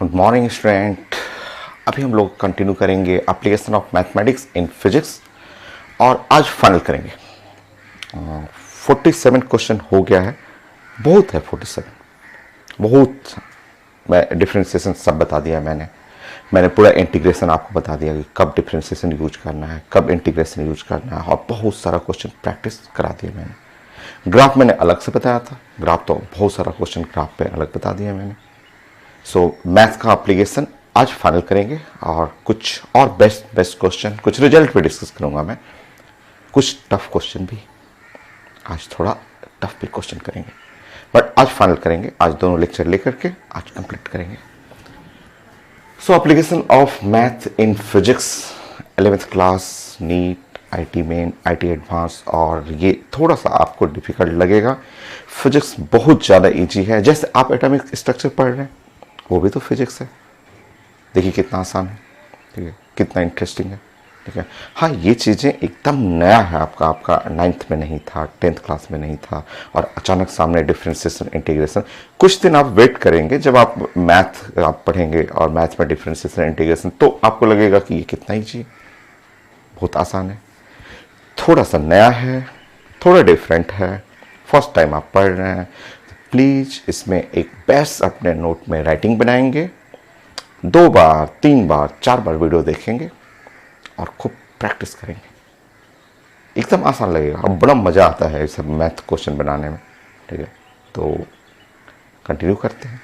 Good morning student. अभी हम लोग कंटिन्यू करेंगे application of mathematics in physics और आज फाइनल करेंगे। 47 क्वेश्चन हो गया है, बहुत है 47, बहुत। मैं डिफ्रेंसिएशन सब बता दिया मैंने पूरा इंटीग्रेशन आपको बता दिया कि कब डिफ्रेंसिएशन यूज करना है, कब इंटीग्रेशन यूज करना है, और बहुत सारा क्वेश्चन प्रैक्टिस करा दिया मैंने। ग्राफ मैंने अलग से बताया था, ग्राफ तो बहुत सारा क्वेश्चन ग्राफ पे अलग बता दिया मैंने। सो मैथ्स का एप्लीकेशन आज फाइनल करेंगे और कुछ और बेस्ट क्वेश्चन, कुछ रिजल्ट भी डिस्कस करूंगा मैं, कुछ टफ क्वेश्चन भी, आज थोड़ा टफ भी क्वेश्चन करेंगे, बट आज फाइनल करेंगे। आज दोनों लेक्चर लेकर के आज कंप्लीट करेंगे। So application of math in physics 11th class, NEET, IT main, IT advance, और ये थोड़ा सा आपको डिफिकल्ट लगेगा। फिजिक्स बहुत ज़्यादा इजी है, जैसे आप एटॉमिक स्ट्रक्चर पढ़ रहे हैं वो भी तो फिजिक्स है। देखिए कितना आसान है, ठीक है, कितना इंटरेस्टिंग है, ठीक है। हाँ, ये चीज़ें एकदम नया है, आपका 9th में नहीं था, 10th क्लास में नहीं था, और अचानक सामने डिफ्रेंसिएशन, इंटीग्रेशन। कुछ दिन आप वेट करेंगे, जब आप मैथ आप पढ़ेंगे और मैथ में डिफ्रेंसिएशन, इंटीग्रेशन, तो आपको लगेगा कि ये कितना ईजी है, बहुत आसान है। थोड़ा सा नया है, थोड़ा डिफरेंट है, फर्स्ट टाइम आप पढ़ रहे हैं, प्लीज़ इसमें एक बेस्ट अपने नोट में राइटिंग बनाएंगे, 2 बार 3 बार 4 बार वीडियो देखेंगे और खूब प्रैक्टिस करेंगे। एकदम आसान लगेगा और बड़ा मज़ा आता है सब मैथ क्वेश्चन बनाने में, ठीक है। तो कंटिन्यू करते हैं।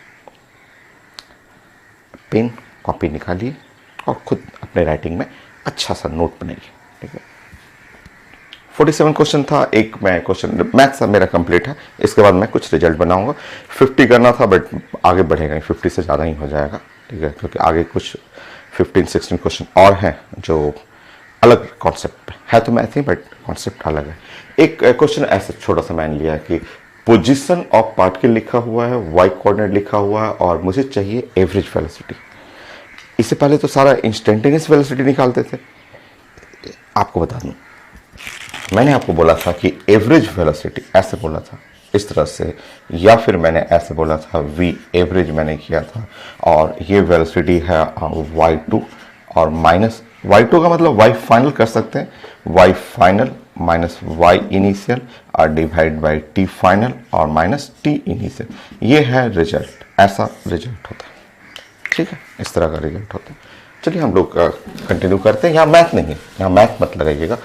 पेन कॉपी निकालिए और खुद अपने राइटिंग में अच्छा सा नोट बनाइए, ठीक है। 47 क्वेश्चन था, एक मैं क्वेश्चन मैथ्स मेरा कंप्लीट है, इसके बाद मैं कुछ रिजल्ट बनाऊंगा। 50 करना था बट आगे बढ़ेगा, 50 से ज़्यादा ही हो जाएगा, ठीक है, क्योंकि आगे कुछ 15-16 क्वेश्चन और हैं जो अलग कॉन्सेप्ट है, तो मैथ ही बट कॉन्सेप्ट अलग है। एक क्वेश्चन ऐसे छोटा सा मैंने लिया है कि पोजिशन ऑफ पार्टिकल लिखा हुआ है, वाई कोऑर्डिनेट लिखा हुआ है, और मुझे चाहिए एवरेज वेलोसिटी। इससे पहले तो सारा इंस्टेंटेनियस वेलोसिटी निकालते थे। आपको बता दूं, मैंने आपको बोला था कि एवरेज वेलोसिटी ऐसे बोला था, इस तरह से, या फिर मैंने ऐसे बोला था, वी एवरेज मैंने किया था, और ये वेलोसिटी है y2, और माइनस y2 का मतलब y फाइनल कर सकते हैं, y final minus y initial और डिवाइड बाई t फाइनल और माइनस t इनिशियल। ये है रिजल्ट, ऐसा रिजल्ट होता है, ठीक है, इस तरह का रिजल्ट होता है। चलिए हम लोग कंटिन्यू करते हैं। यहाँ मैथ नहीं है, यहाँ मैथ मत लगाइएगा।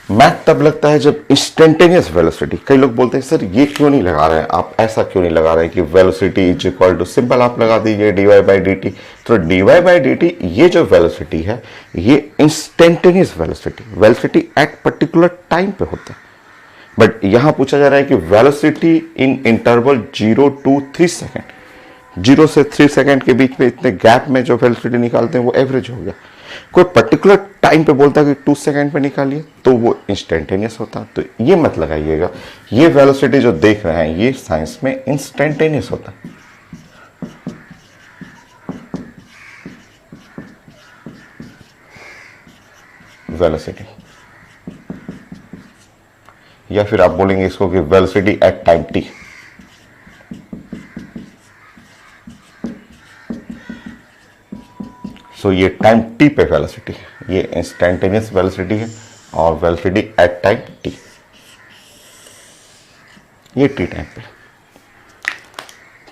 मैथ तब लगता है जब इंस्टेंटेनियस वेलोसिटी, कई लोग बोलते हैं सर ये क्यों नहीं लगा रहे हैं आप, ऐसा क्यों नहीं लगा रहे हैं कि velocity is equal to, simple आप लगा दीजिए dy बाई डी टी। तो dy बाई डी टी, ये जो वेलोसिटी है ये instantaneous velocity at particular time पे होता है। बट यहां पूछा जा रहा है कि velocity in interval 0 to 3 second, 0 से 3 सेकेंड के बीच में इतने गैप में जो वेलोसिटी निकालते हैं वो एवरेज हो गया। कोई पर्टिकुलर टाइम पे बोलता है कि 2 सेकेंड पे निकालिए, तो वो इंस्टेंटेनियस होता। तो ये मत लगाइएगा, ये वेलोसिटी जो देख रहे हैं ये साइंस में इंस्टेंटेनियस होता है। वेलोसिटी, या फिर आप बोलेंगे इसको कि वेलोसिटी एट टाइम t। सो ये टाइम t पे वेलोसिटी है, ये इंस्टेंटेनियस वेलोसिटी है, और वेलोसिटी एट टाइम t, ये t टाइम पे।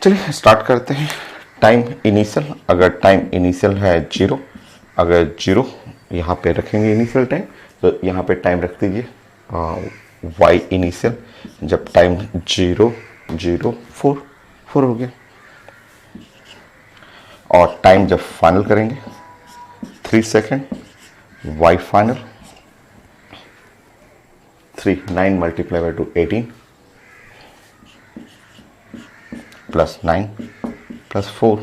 चलिए स्टार्ट करते हैं। टाइम इनिशियल, अगर टाइम इनिशियल है 0, अगर 0 यहाँ पे रखेंगे इनिशियल टाइम, तो यहाँ पे टाइम रख दीजिए y इनिशियल। जब टाइम 0 0 4 4 हो गया, और टाइम जब फाइनल करेंगे 3 second, y final 3 9 multiply by 2 18 plus 9 plus 4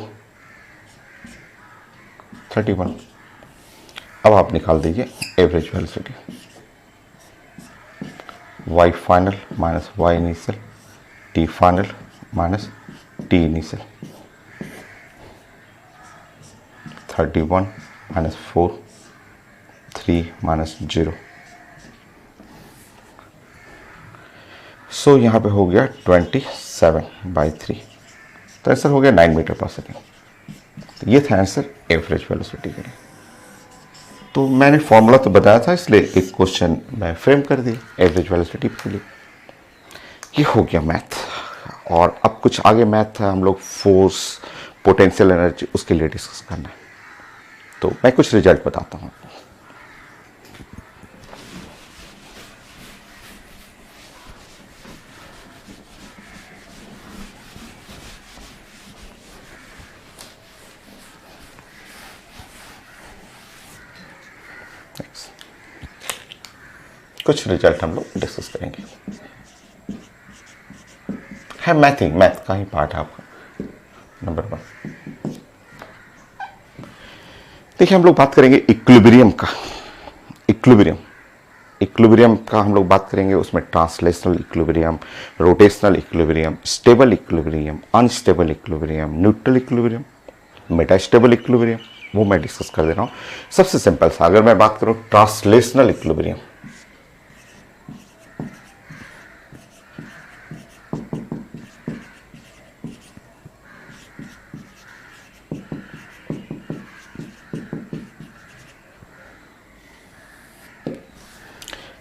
31। अब आप निकाल दीजिए average velocity, y final minus y initial, t final minus t initial, 31 minus 4 3 minus 0। सो यहाँ पे हो गया 27/3, तो आंसर हो गया 9 मीटर पर सेकेंड। ये था आंसर एवरेज वेलोसिटी के लिए। तो मैंने फॉर्मूला तो बताया था, इसलिए एक क्वेश्चन मैं फ्रेम कर दिया एवरेज वेलोसिटी के लिए। ये हो गया मैथ। और अब कुछ आगे मैथ था, हम लोग फोर्स, पोटेंशियल एनर्जी, उसके लिए डिस्कस करना है। तो मैं कुछ रिजल्ट बताता हूँ। कुछ रिजल्ट हम लोग डिस्कस करेंगे। है मैथ का ही पार्ट है आपका। नंबर 1, देखिए हम लोग बात करेंगे इक्विलिब्रियम का। इक्विलिब्रियम का हम लोग बात करेंगे। उसमें translational equilibrium, rotational equilibrium, stable equilibrium, unstable equilibrium, neutral equilibrium, metastable equilibrium, वो मैं डिस्कस कर दे रहा हूं। सबसे सिंपल सा अगर मैं बात करूं ट्रांसलेशनल इक्विलिब्रियम,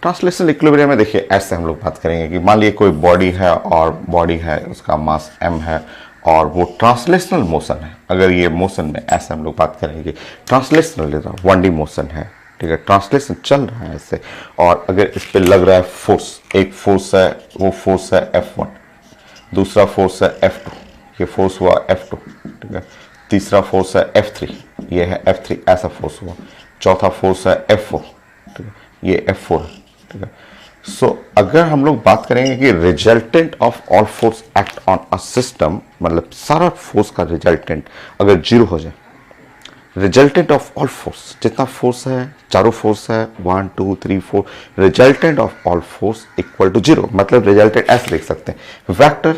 ट्रांसलेशनल इक्विलिब्रियम में देखिए ऐसे हम लोग बात करेंगे कि मान लीजिए कोई बॉडी है और बॉडी है, उसका मास m है और वो ट्रांसलेशनल मोशन है। अगर ये मोशन में ऐसे हम लोग बात करेंगे ट्रांसलेशनल 1D मोशन है, ठीक है, ट्रांसलेशन चल रहा है ऐसे। और अगर इस पे लग रहा है फोर्स, एक फोर्स है, वो फोर्स है F1, दूसरा फोर्स है F2, ये फोर्स हुआ F2, ठीक है, तीसरा फोर्स है F3, ये है F3, ऐसा फोर्स हुआ, चौथा फोर्स है F4, ठीक है, ये F4 है, ठीक है। सो अगर हम लोग बात करेंगे कि resultant of all force act on a system, मतलब सारा फोर्स का रिजल्टेंट अगर जीरो हो जाए, रिजल्टेंट ऑफ ऑल फोर्स, जितना फोर्स है, चारों फोर्स है 1 2 3 4, resultant of all force equal to zero. मतलब रिजल्टेंट ऐसे लिख सकते हैं वेक्टर।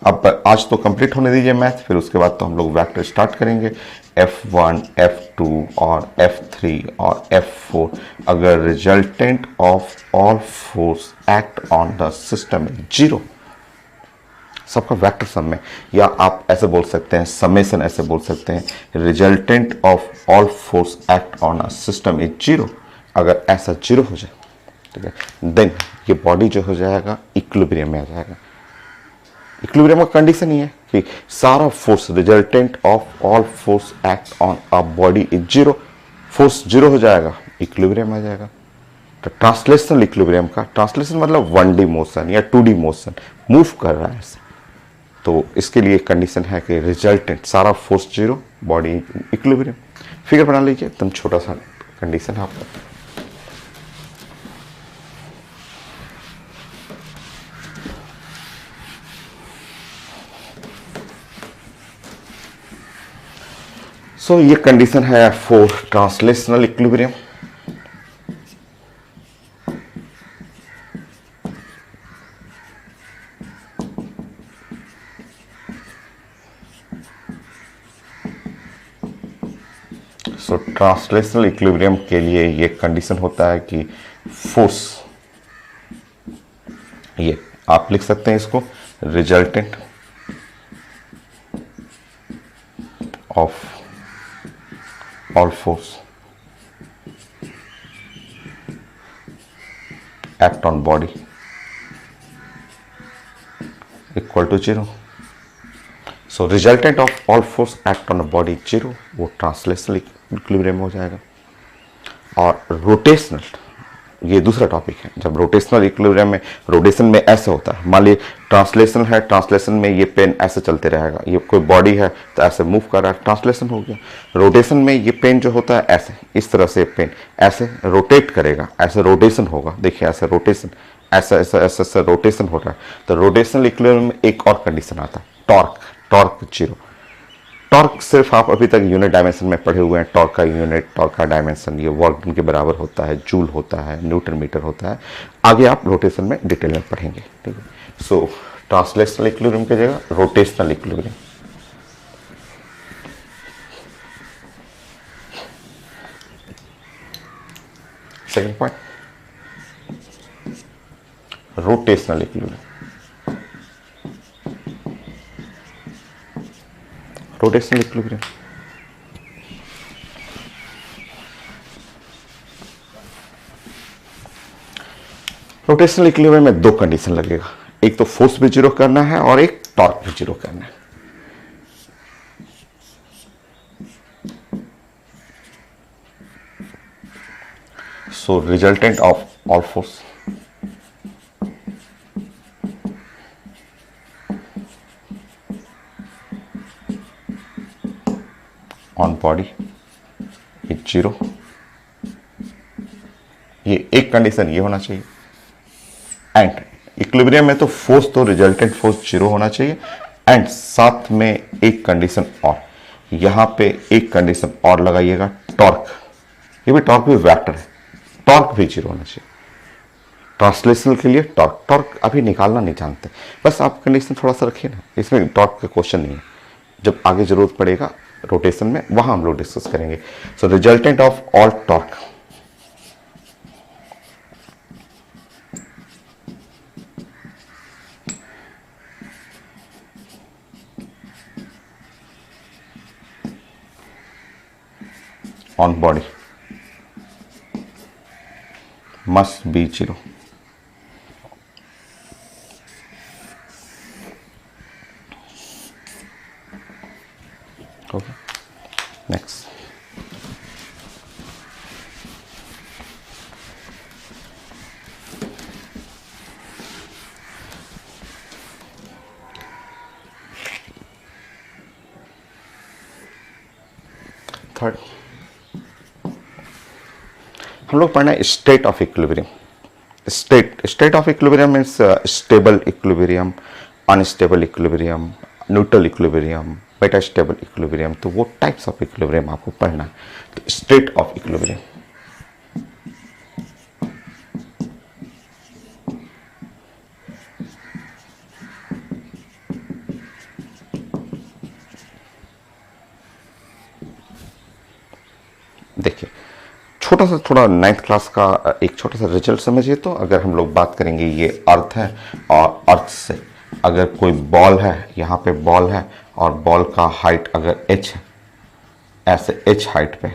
अब आज तो कंप्लीट होने दीजिए मैथ, फिर उसके बाद तो हम लोग वेक्टर स्टार्ट करेंगे। F1, F2 और F3 और F4 अगर resultant of all force act on the system zero, सबका वेक्टर सम में, या आप ऐसे बोल सकते हैं समेशन, ऐसे बोल सकते हैं resultant of all force act on a system is zero. अगर ऐसा जीरो हो जाए, ठीक है, देन ये बॉडी जो हो जाएगा इक्विलिब्रियम में आ जाएगा। इक्विलिब्रियम का कंडीशन ही है कि सारा force, resultant of all force act on a body is zero. Force zero हो जाएगा, इक्विलिब्रियम आ जाएगा। तो ट्रांसलेशनल इक्विलिब्रियम का, ट्रांसलेशन मतलब 1D मोशन या 2D मोशन, मूव कर रहा है ऐसे। तो इसके लिए कंडीशन है कि रिजल्टेंट सारा force zero, body equilibrium. Figure बना लीजिए, एकदम छोटा सा कंडीशन है आपका। सो ये कंडीशन है for translational equilibrium. So translational equilibrium के लिए ये कंडीशन होता है कि फोर्स, ये आप लिख सकते हैं इसको resultant of all force act on body equal to zero. So resultant of all force act on body zero, वो ट्रांसलेशनल इक्विलिब्रियम हो जाएगा। और रोटेशनल, ये दूसरा टॉपिक है। जब रोटेशनल इक्विलिब्रियम में, रोटेशन में ऐसे होता है, मान लीजिए ट्रांसलेशन है, ट्रांसलेशन में ये पेन ऐसे चलते रहेगा, ये कोई बॉडी है तो ऐसे मूव कर रहा है, ट्रांसलेशन हो गया। रोटेशन में ये पेन जो होता है ऐसे, इस तरह से पेन ऐसे रोटेट करेगा, ऐसे रोटेशन होगा। देखिए ऐसे रोटेशन, ऐसा ऐसा ऐसा ऐसा रोटेशन हो रहा है। तो रोटेशनल इक्विलिब्रियम में एक और कंडीशन आता है, टॉर्क, टॉर्क जीरो। टॉर्क सिर्फ आप अभी तक यूनिट डायमेंशन में पढ़े हुए हैं, टॉर्क का यूनिट, टॉर्क का डायमेंशन ये वर्क डन के बराबर होता है, जूल होता है, न्यूटन मीटर होता है। आगे आप रोटेशन में डिटेल में पढ़ेंगे, ठीक है। सो ट्रांसलेशनल इक्विलिब्रियम की जगह rotational equilibrium. Second point, rotational equilibrium. Rotational equilibrium rotational equilibrium में दो कंडीशन लगेगा, एक तो फोर्स भी जीरो करना है और एक टॉर्क भी जीरो करना है। So resultant of all force on body is zero. ये एक कंडीशन ये होना चाहिए। एंड इक्विलिब्रियम में तो फोर्स तो रिजल्टेंट फोर्स जीरो होना चाहिए। एंड साथ में एक कंडीशन और, यहां पे एक कंडीशन और लगाइएगा, टॉर्क। ये भी टॉर्क भी वेक्टर है, टॉर्क भी जीरो होना चाहिए। ट्रांसलेशनल के लिए टॉर्क अभी निकालना नहीं जानते, बस आप कंडीशन थोड़ा सा रखिए ना, इसमें टॉर्क का क्वेश्चन नहीं है। जब आगे जरूरत पड़ेगा रोटेशन में वहां हम लोग डिस्कस करेंगे। So resultant of all torque on body must be zero. Okay, next. Third हम लोग पढ़ना है state of equilibrium. State of equilibrium means stable equilibrium, unstable equilibrium, neutral equilibrium, metastable equilibrium. तो वो टाइप्स ऑफ इक्विलिब्रियम आपको पढ़ना है। तो स्टेट ऑफ इक्विलिब्रियम, देखिए छोटा सा, थोड़ा 9th क्लास का एक छोटा सा रिजल्ट समझिए। तो अगर हम लोग बात करेंगे, ये अर्थ है और अर्थ से अगर कोई बॉल है, यहाँ पे बॉल है और बॉल का हाइट अगर h है, ऐसे h हाइट पे,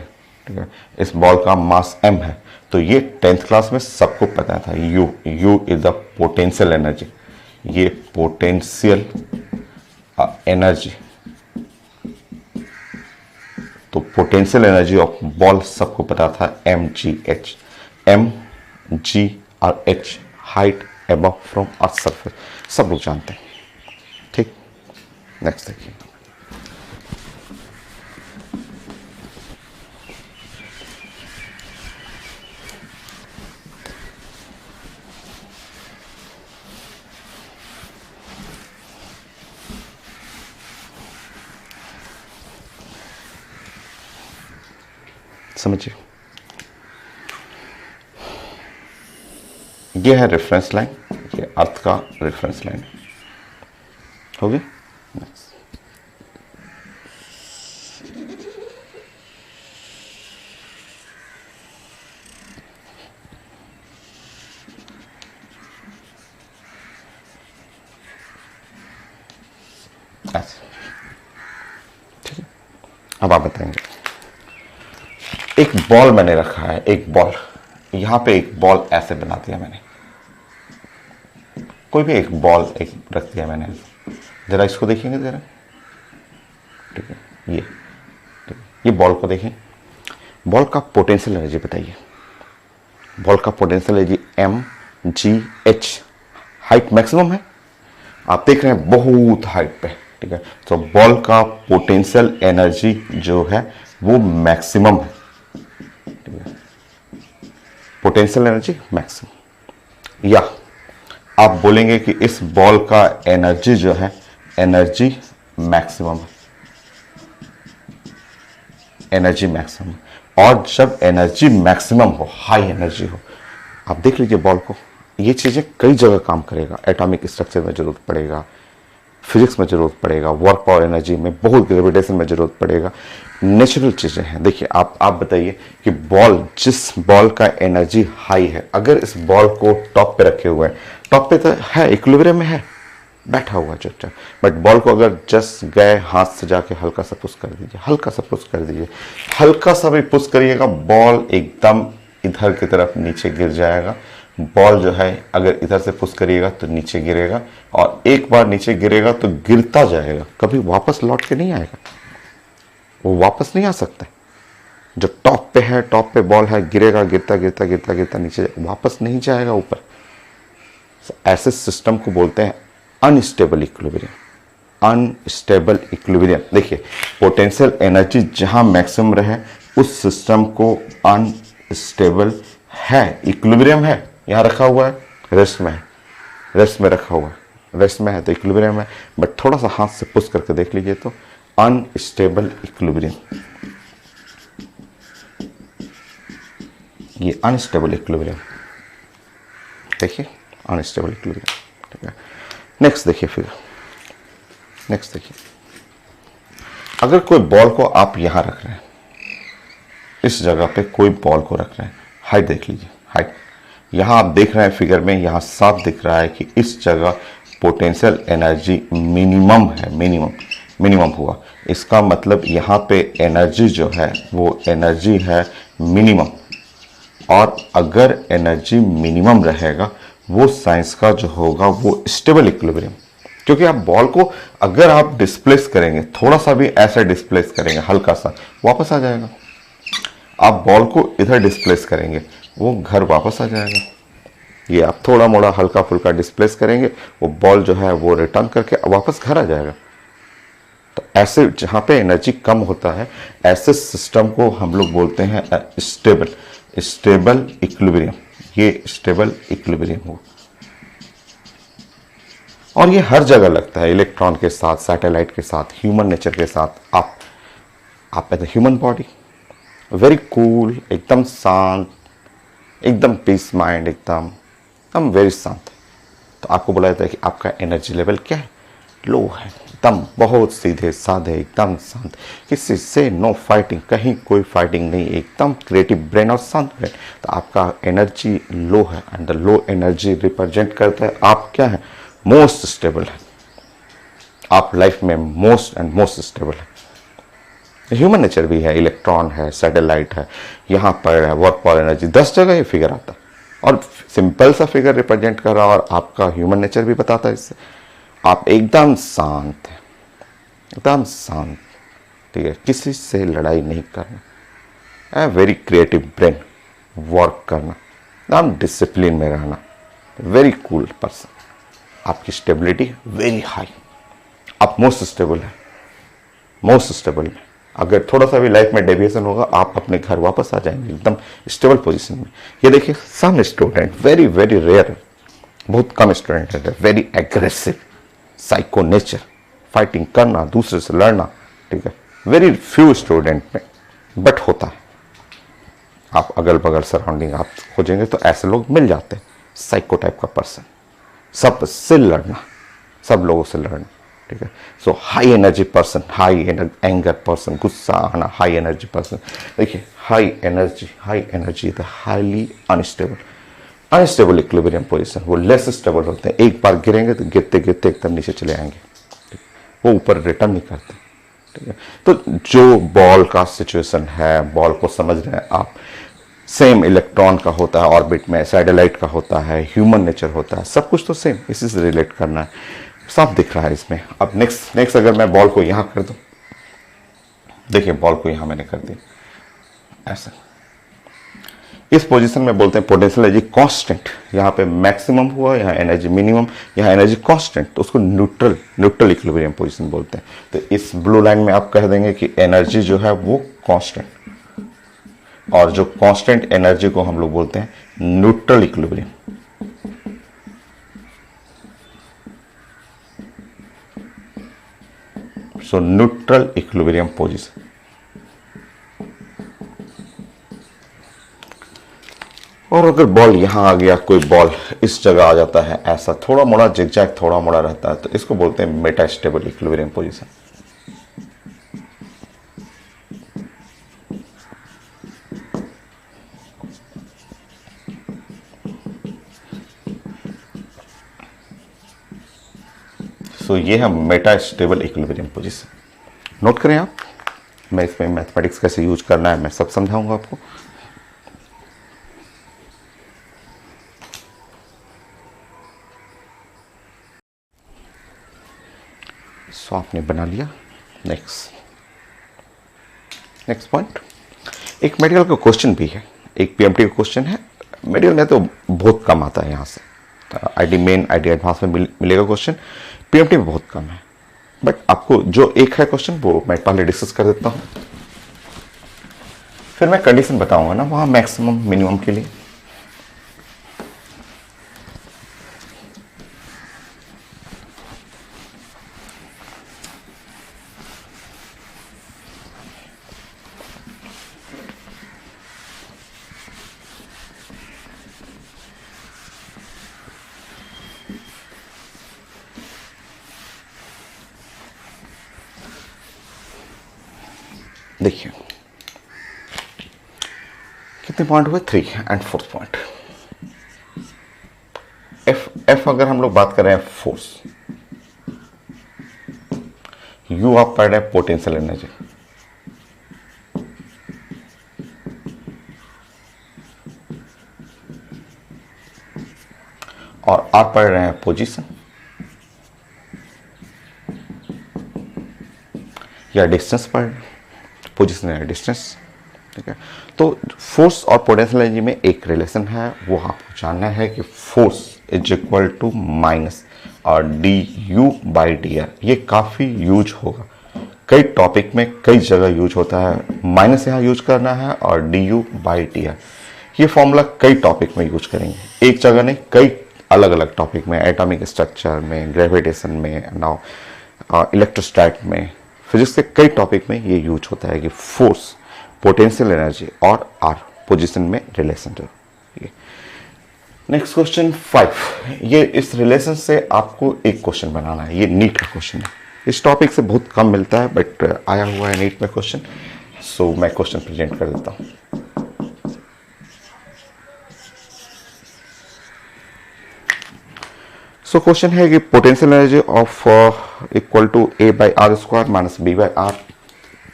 ठीक है, इस बॉल का मास m है, तो ये 10th क्लास में सबको पता था, u is the potential energy. ये पोटेंशियल एनर्जी, तो पोटेंशियल एनर्जी ऑफ बॉल सबको पता था mgh। mg और h height above from earth surface, सब लोग जानते हैं। ठीक, नेक्स्ट देखिए। समझिए, ये है रेफरेंस लाइन, ये अर्थ का रेफरेंस लाइन हो गया। ऐसे, ठीक है। अब आप बताएंगे, एक बॉल मैंने रखा है, एक बॉल यहां पे, एक बॉल ऐसे बना दिया मैंने, कोई भी एक बॉल एक रख दिया मैंने। जरा इसको देखेंगे जरा, ठीक है, ये बॉल को देखें। बॉल का पोटेंशियल एनर्जी बताइए। बॉल का potential energy mgh, height maximum है, आप देख रहे हैं बहुत हाइट पे, ठीक है। तो बॉल का पोटेंशियल एनर्जी जो है वो मैक्सिमम है, पोटेंशियल एनर्जी मैक्सिमम। या आप बोलेंगे कि इस बॉल का एनर्जी जो है एनर्जी मैक्सिमम है, एनर्जी मैक्सिमम। और जब एनर्जी मैक्सिमम हो, हाई एनर्जी हो, आप देख लीजिए बॉल को, ये चीजें कई जगह काम करेगा। एटॉमिक स्ट्रक्चर में जरूरत पड़ेगा, फिजिक्स में जरूरत पड़ेगा, वर्क पावर एनर्जी में, बहुत ग्रेविटेशन में जरूरत पड़ेगा, नेचुरल चीजें हैं। देखिए आप बताइए कि बॉल, जिस बॉल का एनर्जी हाई है, अगर इस बॉल को टॉप पे रखे हुए हैं, टॉप पे तो है, इक्विलिब्रियम में है, बैठा हुआ चुपचाप, बट बॉल को अगर जस्ट गए हाथ से जाके हल्का सा पुश कर दीजिए, हल्का सा पुश कर दीजिए, हल्का सा भी पुश करिएगा, बॉल एकदम इधर की तरफ नीचे गिर जाएगा, बॉल जो है अगर इधर से पुश करिएगा तो नीचे गिरेगा, और एक बार नीचे गिरेगा तो गिरता जाएगा, कभी वापस लौट के नहीं आएगा, वो वापस नहीं आ सकता। जो टॉप पे है, टॉप पे बॉल है, गिरेगा, गिरता गिरता गिरता गिरता नीचे, वापस नहीं जाएगा ऊपर। ऐसे सिस्टम को बोलते हैं अनस्टेबल इक्विलिब्रियम। अनस्टेबल इक्विलिब्रियम, देखिए पोटेंशियल एनर्जी जहां मैक्सिमम रहे उस सिस्टम को अनस्टेबल है, इक्विलिब्रियम है, यहां रखा हुआ है, रेस्ट में है, रेस्ट में रखा हुआ है, रेस्ट में है तो इक्विलिब्रियम है। बट थोड़ा सा हाथ से पुश करके देख लीजिए तो अनस्टेबल इक्विलिब्रियम, ये अनस्टेबल इक्विलिब्रियम, देखिए अनस्टेबल इक्विलिब्रियम, ठीक है। नेक्स्ट देखिए, फिर नेक्स्ट देखिए, अगर कोई बॉल को आप यहां रख रहे हैं, इस जगह पे कोई बॉल को रख रहे हैं, हाइट देख लीजिए, हाइट यहां आप देख रहे हैं फिगर में, यहां साफ दिख रहा है कि इस जगह पोटेंशियल एनर्जी मिनिमम है, मिनिमम हुआ। इसका मतलब यहां पे एनर्जी जो है वो एनर्जी है मिनिमम, और अगर एनर्जी मिनिमम रहेगा वो साइंस का जो होगा वो स्टेबल इक्विलिब्रियम। क्योंकि आप बॉल को अगर आप डिस्प्लेस करेंगे, थोड़ा सा भी ऐसे डिस्प्लेस करेंगे हल्का सा, वापस आ जाएगा। आप बॉल को इधर डिस्प्लेस करेंगे, वो घर वापस आ जाएगा। ये आप थोड़ा मोड़ा हल्का फुल्का डिस्प्लेस करेंगे, वो बॉल जो है वो रिटर्न करके वापस घर आ जाएगा। तो ऐसे जहां पे एनर्जी कम होता है, ऐसे सिस्टम को हम लोग बोलते हैं स्टेबल इक्विलिब्रियम। ये स्टेबल इक्विलिब्रियम हो, और ये हर जगह लगता है, इलेक्ट्रॉन के साथ, सैटेलाइट के साथ, ह्यूमन नेचर के साथ। आप as human body very cool, एकदम शांत, एकदम पीस माइंड, एकदम वेरी शांत। तो आपको बोला जाता है कि आपका एनर्जी लेवल क्या है, लो है, एकदम बहुत सीधे साधे, एकदम शांत, किसी से नो फाइटिंग, कहीं कोई फाइटिंग नहीं, एकदम क्रिएटिव ब्रेन और शांत ब्रेन। तो आपका एनर्जी लो है, and the low energy represent करता है आप क्या है, मोस्ट स्टेबल है। आप लाइफ में मोस्ट स्टेबल है। ह्यूमन नेचर भी है, इलेक्ट्रॉन है, सैटेलाइट है, यहाँ पर है, वर्क पावर एनर्जी, 10 जगह ये फिगर आता है, और सिंपल सा फिगर रिप्रेजेंट कर रहा है, और आपका ह्यूमन नेचर भी बताता है इससे। आप एकदम शांत है, एकदम शांत, ठीक है, किसी से लड़ाई नहीं करना, वेरी क्रिएटिव ब्रेन, वर्क करना, एकदम डिसिप्लिन में रहना, वेरी कूल पर्सन। आपकी स्टेबिलिटी वेरी हाई, आप मोस्ट स्टेबल है, मोस्ट स्टेबल में। अगर थोड़ा सा भी लाइफ में डेविएशन होगा, आप अपने घर वापस आ जाएंगे एकदम स्टेबल पोजीशन में। ये देखिए some student, very very rare, बहुत कम स्टूडेंट है, very aggressive, psycho nature, fighting करना, दूसरे से लड़ना, ठीक है, वेरी फ्यू स्टूडेंट में, बट होता है। आप अगल बगल सराउंडिंग आप खोजेंगे तो ऐसे लोग मिल जाते हैं, साइको टाइप का पर्सन, सब से लड़ना, सब लोगों से लड़ना, ठीक है। So high energy person, high anger person, गुस्सा आना, हाई एनर्जी पर्सन। देखिए high energy the highly unstable equilibrium position, वो लेस स्टेबल होते हैं, एक बार गिरेंगे तो गिरते गिरते एकदम नीचे चले आएंगे, वो ऊपर रिटर्न नहीं करते, ठीक है। तो जो बॉल का सिचुएशन है, बॉल को समझ रहे हैं आप, सेम इलेक्ट्रॉन का होता है ऑर्बिट में, सैटेलाइट का होता है, ह्यूमन नेचर होता है, सब कुछ तो सेम, इसी से रिलेट करना है, साफ दिख रहा है इसमें। अब नेक्स्ट अगर मैं बॉल को यहां कर दूं, देखिए बॉल को यहां मैंने कर दिया ऐसा, इस पोजीशन में बोलते हैं पोटेंशियल एनर्जी कांस्टेंट। यहां पे मैक्सिमम हुआ, यहां एनर्जी मिनिमम, यहां एनर्जी कांस्टेंट, तो उसको न्यूट्रल इक्विलिब्रियम पोजीशन बोलते हैं। तो इस ब्लू लाइन में आप कह देंगे कि एनर्जी जो है वो कांस्टेंट, और जो कांस्टेंट एनर्जी को हम लोग बोलते हैं न्यूट्रल इक्विलिब्रियम। सो न्यूट्रल इक्विलिब्रियम पोजीशन। और अगर बॉल यहां आ गया, कोई बॉल इस जगह आ जाता है, ऐसा थोड़ा मोड़ा जिगजैग थोड़ा मोड़ा रहता है, तो इसको बोलते हैं मेटास्टेबल इक्विलिब्रियम पोजीशन। तो ये है मेटास्टेबल इक्विलिब्रियम पोजीशन। नोट करें आप, मैं इसमें मैथमेटिक्स कैसे यूज करना है मैं सब समझाऊंगा आपको। सो आपने बना लिया। नेक्स्ट पॉइंट, एक मेडिकल का क्वेश्चन भी है, एक पीएमटी का क्वेश्चन है। मेडिकल में तो बहुत कम आता है, यहाँ से आईटी मेन आईटी एडवांस में मिलेगा क्वेश्चन, पीएमटी में बहुत कम है। बट आपको जो एक है क्वेश्चन वो मैं पहले डिस्कस कर देता हूँ, फिर मैं कंडीशन बताऊंगा ना वहाँ मैक्सिमम मिनिमम के लिए। देखिए कितने पॉइंट हुए, 3 एंड 4th पॉइंट। एफ अगर हम लोग बात कर रहे हैं फोर्स, यू आप पढ़ रहे हैं पोटेंशियल एनर्जी, और आप पढ़ रहे हैं पोजीशन या डिस्टेंस पढ़ रहे हैं, पोजीशन या डिस्टेंस। ठीक है, तो फोर्स और पोटेंशियल एनर्जी में एक रिलेशन है, वो आपको जानना है कि force is equal to minus और D U by D R. ये काफ़ी यूज होगा, कई टॉपिक में कई जगह यूज होता है। माइनस यहाँ यूज करना है और D U by D R, ये फॉर्मूला कई टॉपिक में यूज करेंगे, एक जगह नहीं, कई अलग अलग टॉपिक में, एटॉमिक स्ट्रक्चर में, ग्रेविटेशन में, नाउ इलेक्ट्रोस्टैट में, फिजिक्स के कई टॉपिक में ये यूज होता है कि फोर्स, पोटेंशियल एनर्जी और आर पोजीशन में रिलेशन है। नेक्स्ट क्वेश्चन 5, ये इस रिलेशन से आपको एक क्वेश्चन बनाना है, ये नीट का क्वेश्चन है, इस टॉपिक से बहुत कम मिलता है बट आया हुआ है नीट में क्वेश्चन, सो मैं क्वेश्चन प्रेजेंट कर देता हूँ। सो क्वेश्चन है कि potential energy of equal to A by R square minus B by R.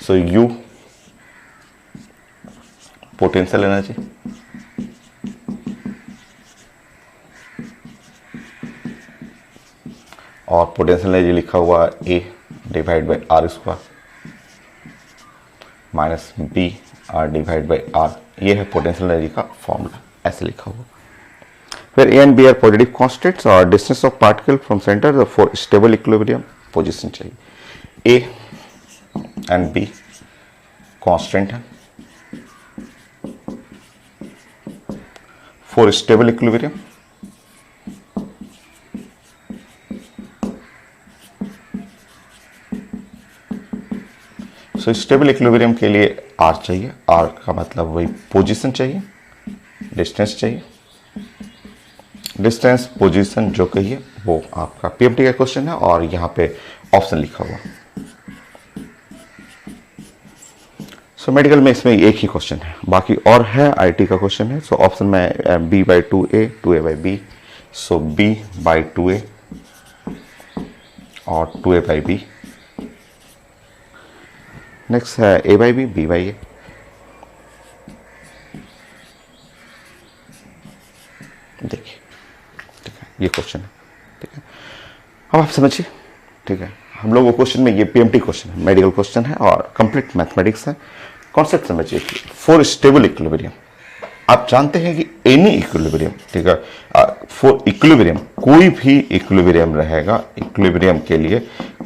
So U potential energy और पोटेंशियल एनर्जी लिखा हुआ A divide by R square minus B R divide by R, ये है potential energy का formula, ऐसे लिखा हुआ। फिर A and B are positive constants और distance of particle from centre for stable equilibrium position चाहिए। ए एंड बी कॉन्स्टेंट है for stable equilibrium, so stable equilibrium के लिए आर चाहिए, आर का मतलब वही पोजीशन चाहिए, डिस्टेंस चाहिए, डिस्टेंस पोजीशन जो कहिए वो आपका पीएमटी का क्वेश्चन है और यहाँ पे ऑप्शन लिखा हुआ। सो मेडिकल में इसमें एक ही क्वेश्चन है, बाकी और है आईटी का क्वेश्चन है। सो ऑप्शन में B by 2a, 2a by B, so B by 2a और 2a बाई बी। नेक्स्ट है a by B by A. देखिए ठीक है, ये क्वेश्चन है, ठीक है, अब आप समझिए। ठीक है, हम लोग वो क्वेश्चन में, ये पीएमटी क्वेश्चन है, मेडिकल क्वेश्चन है और कंप्लीट मैथमेटिक्स है। कॉन्सेप्ट समझिए, फॉर स्टेबल इक्विलिब्रियम आप जानते हैं कि एनी इक्विलिब्रियम, ठीक है, फॉर इक्विलिब्रियम कोई भी इक्विलिब्रियम रहेगा, इक्विलिब्रियम के लिए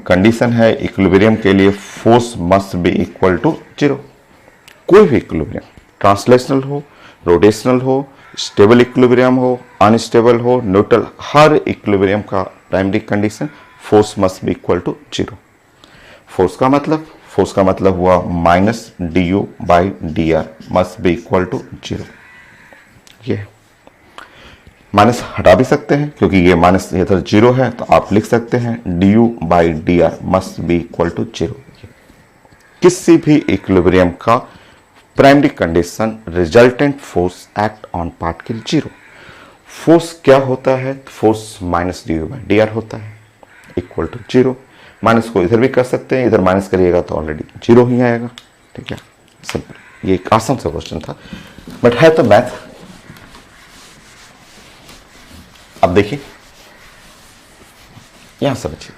कंडीशन है, इक्विलिब्रियम के लिए force must be equal to 0। कोई भी इक्विलिब्रियम, ट्रांसलेशनल हो, रोटेशनल हो, स्टेबल इक्विलिब्रियम हो, अनस्टेबल हो, न्यूट्रल, हर इक्विलिब्रियम का primary condition force must be equal to 0। Force का मतलब हुआ minus D U by D R must be equal to 0। ये माइनस हटा भी सकते हैं क्योंकि ये माइनस इधर 0 है, तो आप लिख सकते हैं D U by D R must be equal to 0। किसी भी इक्विलिब्रियम का primary condition resultant force act on particle 0। Force क्या होता है? Force minus D U by D R होता है इक्वल टू 0। माइनस को इधर भी कर सकते हैं, इधर माइनस करिएगा तो ऑलरेडी 0 ही आएगा। ठीक है, सिंपल, ये एक आसान सा क्वेश्चन था बट है तो मैथ। अब देखिए यहां समझिए,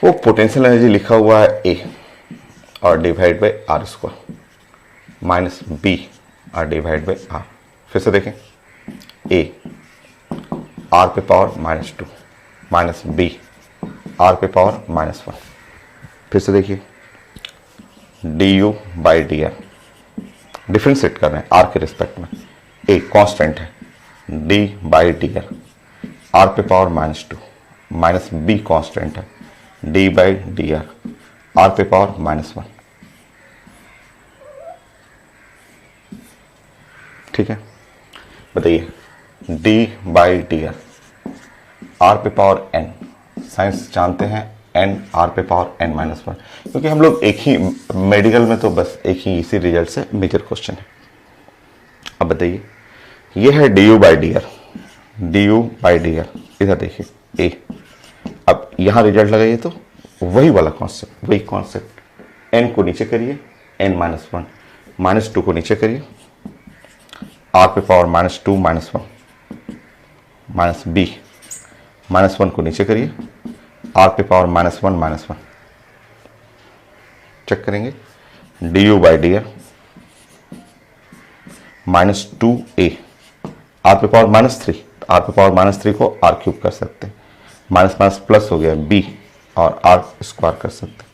वो पोटेंशियल एनर्जी लिखा हुआ है ए और divide by R square minus B और डिवाइड बाई आर। फिर से देखें, ए आर पे पावर -2 माइनस बी आर पे पावर -1। फिर से देखिए, D U by D R, differentiate कर रहे हैं आर के रिस्पेक्ट में। ए कांस्टेंट है, डी बाई डी आर पे पावर -2 माइनस बी कांस्टेंट है, डी बाई डी आर पे पावर -1। ठीक है, बताइए, डी बाई डी आर पे पावर n, साइंस जानते हैं n आर पे पावर n-1, क्योंकि हम लोग एक ही मेडिकल में तो बस एक ही इसी रिजल्ट से मेजर क्वेश्चन है। अब बताइए, ये है D U by D are, D U by D are, इधर देखिए ए। अब यहां रिजल्ट लगाइए तो वही वाला कॉन्सेप्ट, वही कॉन्सेप्ट, n को नीचे करिए, n-1, -2 को नीचे करिए, आर पे पावर -2 -1 माइनस बी, -1 को नीचे करिए, आर पे पावर -1 चेक करेंगे, D U by D R -2a, R पे पावर -3, आर पे पावर -3 को आर क्यूब कर सकते हैं, माइनस माइनस प्लस हो गया बी और आर स्क्वायर कर सकते हैं।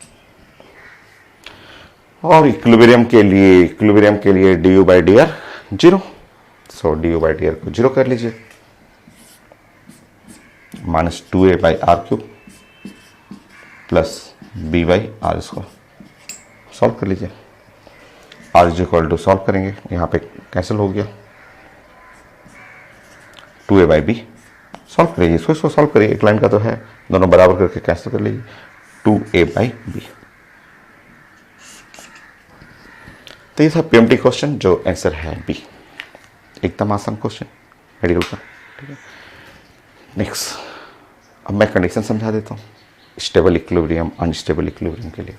और इक्विलिब्रियम के लिए D U by D R 0, so D U by D R को 0 कर लीजिए, -2a by R cube plus B by R square. Solve कर लीजिए, R is equal to solve करेंगे, यहाँ पे कैंसिल हो गया, 2a बाई बी। सॉल्व करिए, इसको सॉल्व करिए, एक लाइन का तो है, दोनों बराबर करके कैंसिल कर लीजिए, 2a बाई बी। तो ये था पीएमटी क्वेश्चन, जो आंसर है बी। एकदम आसान क्वेश्चन मेडिकल का। ठीक है, नेक्स्ट अब मैं कंडीशन समझा देता हूँ स्टेबल इक्विलिब्रियम, अनस्टेबल इक्विलिब्रियम के लिए।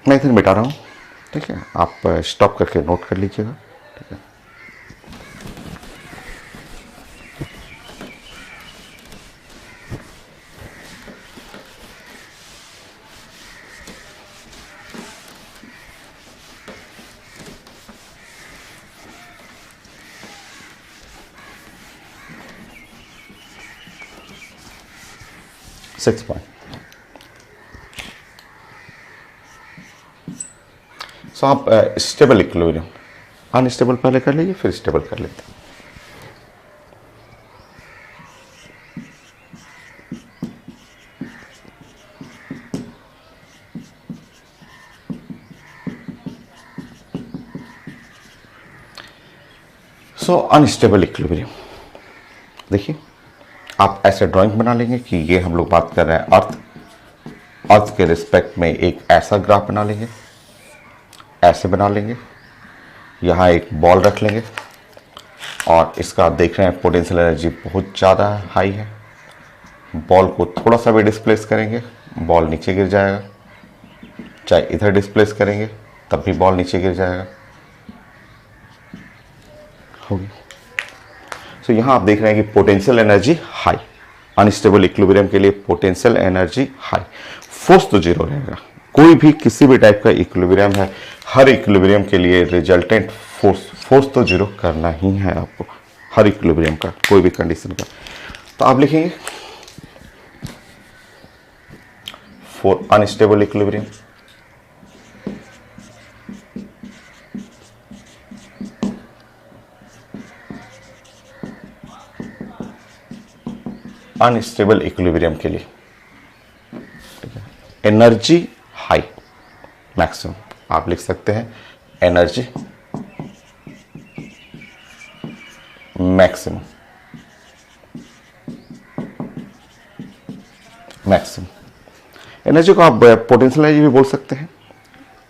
मैं इधर मिटा रहा हूँ, ठीक है, आप स्टॉप करके नोट कर लीजिएगा। ठीक है, सिक्स पॉइंट। सो आप स्टेबल इक्विलिब्रियम, अनस्टेबल पहले कर लीजिए, फिर स्टेबल कर लेते हैं। सो अनस्टेबल इक्विलिब्रियम, देखिए आप ऐसे ड्राइंग बना लेंगे कि ये हम लोग बात कर रहे हैं अर्थ के रिस्पेक्ट में एक ऐसा ग्राफ बना लेंगे, ऐसे बना लेंगे, यहाँ एक बॉल रख लेंगे और इसका आप देख रहे हैं पोटेंशियल एनर्जी बहुत ज़्यादा हाई है। बॉल को थोड़ा सा भी डिस्प्लेस करेंगे, बॉल नीचे गिर जाएगा, चाहे इधर डिस्प्लेस करेंगे तब भी बॉल नीचे गिर जाएगा। होगी। सो यहाँ आप देख रहे हैं कि potential energy high, unstable equilibrium के लिए पोटेंशियल एनर्जी हाई, फोर्स तो जीरो रहेगा। कोई भी किसी भी टाइप का इक्विलिब्रियम है, हर इक्विलिब्रियम के लिए रिजल्टेंट फोर्स तो जीरो करना ही है आपको, हर इक्विलिब्रियम का, कोई भी कंडीशन का। तो आप लिखेंगे for unstable equilibrium unstable equilibrium के लिए एनर्जी हाई मैक्सिमम, आप लिख सकते हैं एनर्जी मैक्सिमम, एनर्जी को आप पोटेंशियल एनर्जी भी बोल सकते हैं,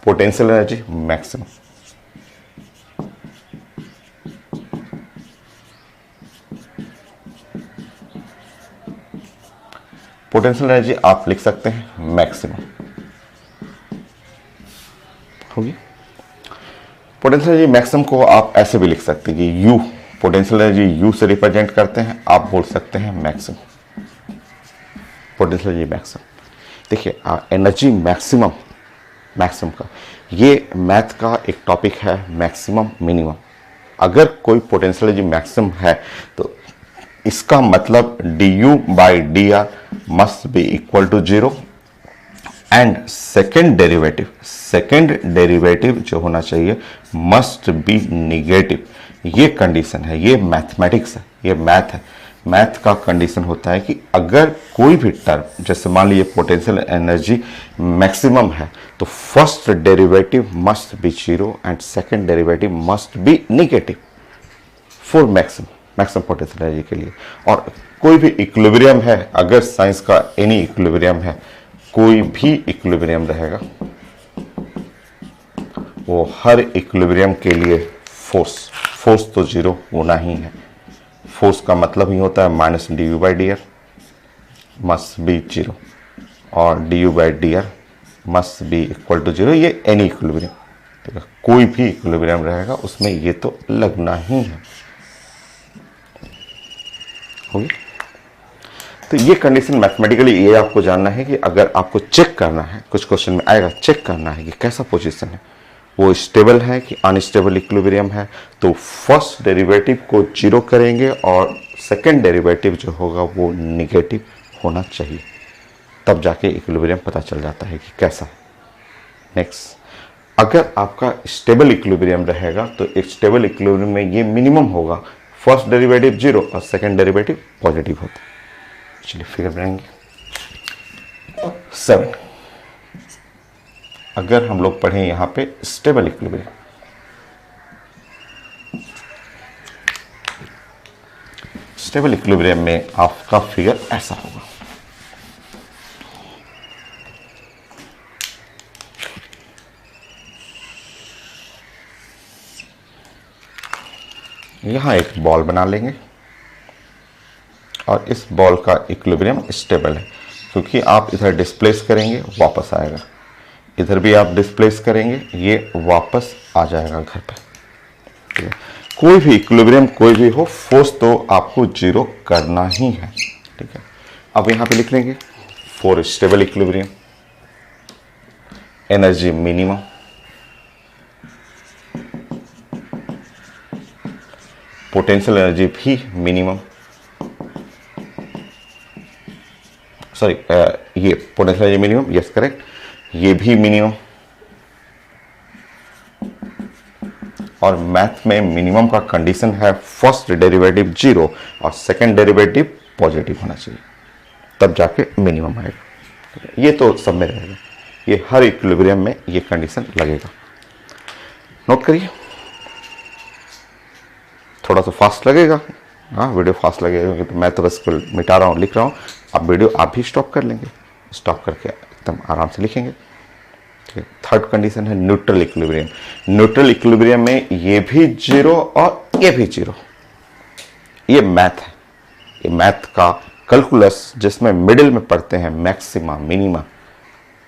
potential energy maximum. Potential energy आप लिख सकते हैं मैक्सिमम होगी। पोटेंशियल एनर्जी मैक्सिमम को आप ऐसे भी लिख सकते हैं कि यू, पोटेंशियल एनर्जी यू से रिप्रेजेंट करते हैं, आप बोल सकते हैं मैक्सिमम, पोटेंशियल एनर्जी मैक्सिमम। देखिए एनर्जी मैक्सिमम, मैक्सिमम का ये मैथ का एक टॉपिक है, मैक्सिमम मिनिमम। अगर कोई पोटेंशियल एनर्जी मैक्सिमम है तो इसका मतलब du by D R must be equal to 0 and second derivative जो होना चाहिए मस्ट बी निगेटिव। ये कंडीशन है, ये मैथमेटिक्स है, ये मैथ है। मैथ का कंडीशन होता है कि अगर कोई भी टर्म, जैसे मान लीजिए पोटेंशियल एनर्जी मैक्सिमम है तो first derivative must be 0 and second derivative must be negative for maximum potential energy के लिए। और कोई भी इक्विलिब्रियम है, अगर साइंस का एनी इक्विलिब्रियम है, कोई भी इक्विलिब्रियम रहेगा, वो हर इक्विलिब्रियम के लिए फोर्स तो 0 होना ही है। फोर्स का मतलब ही होता है minus D U by D R must be 0 और D U by D R must be equal to 0। ये एनी इक्विलिब्रियम, ठीक है, कोई भी इक्विलिब्रियम रहेगा उसमें ये तो लगना ही है। होगी। तो ये कंडीशन मैथमेटिकली ये आपको जानना है कि अगर आपको चेक करना है, कुछ क्वेश्चन में आएगा, चेक करना है कि कैसा पोजीशन है, वो स्टेबल है कि अनस्टेबल इक्विलिब्रियम है, तो फर्स्ट डेरिवेटिव को 0 करेंगे और सेकंड डेरिवेटिव जो होगा वो निगेटिव होना चाहिए, तब जाके इक्विलिब्रियम पता चल जाता है कि कैसा है। नेक्स्ट, अगर आपका स्टेबल इक्विलिब्रियम रहेगा तो एक स्टेबल इक्विलिब्रियम में ये मिनिमम होगा, फर्स्ट डेरिवेटिव 0 और सेकंड डेरिवेटिव पॉजिटिव होता है। चलिए फिगर बनाएंगे। 7, अगर हम लोग पढ़ें यहां पे स्टेबल इक्विलिब्रियम, स्टेबल इक्विलिब्रियम में आपका फिगर ऐसा होगा। यहां एक बॉल बना लेंगे और इस बॉल का इक्विलिब्रियम स्टेबल है, क्योंकि आप इधर डिस्प्लेस करेंगे वापस आएगा, इधर भी आप डिस्प्लेस करेंगे ये वापस आ जाएगा घर पे। ठीक है, कोई भी इक्विलिब्रियम कोई भी हो, फोर्स तो आपको 0 करना ही है। ठीक है, अब यहां पे लिख लेंगे for stable equilibrium energy minimum, potential energy भी मिनिमम, सॉरी ये potential energy minimum, yes correct, ये भी मिनिमम। और मैथ में मिनिमम का कंडीशन है फर्स्ट डेरिवेटिव 0 और सेकंड डेरिवेटिव पॉजिटिव होना चाहिए, तब जाके मिनिमम आएगा। ये तो सब में रहेगा, ये हर इक्विलिब्रियम में ये कंडीशन लगेगा। नोट करिए, थोड़ा सा फास्ट लगेगा, हाँ वीडियो फास्ट लगेगा क्योंकि मैं तो बस मिटा रहा हूँ, लिख रहा हूँ। आप वीडियो आप भी स्टॉप कर लेंगे, स्टॉप करके एकदम आराम से लिखेंगे। थर्ड कंडीशन है न्यूट्रल इक्विलिब्रियम। न्यूट्रल इक्विलिब्रियम में ये भी 0 और ये भी 0। ये मैथ है, ये मैथ का कैलकुलस जिसमें मिडिल में पढ़ते हैं, मैक्सिमा मिनिमा,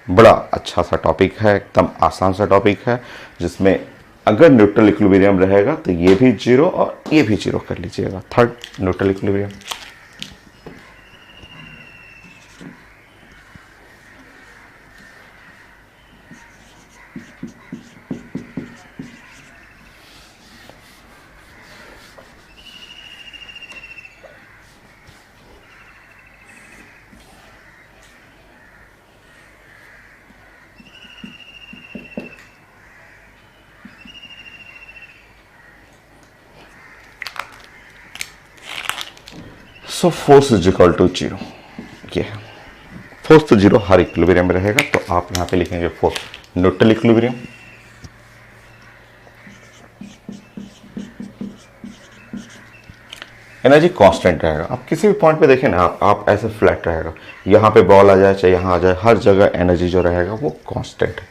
बड़ा अच्छा सा टॉपिक है, एकदम आसान सा टॉपिक है, जिसमें अगर न्यूट्रल इक्विलिब्रियम रहेगा तो ये भी 0 और ये भी 0 कर लीजिएगा। Third neutral equilibrium. So force is equal to 0, ये है फोर्स तो 0 हर इक्विलिब्रियम में रहेगा, तो आप यहां पे लिखेंगे force neutral equilibrium. Energy constant रहेगा। आप किसी भी पॉइंट पे देखें ना, आप ऐसे फ्लैट रहेगा, यहां पे बॉल आ जाए चाहे यहां आ जाए, हर जगह एनर्जी जो रहेगा वो कांस्टेंट है।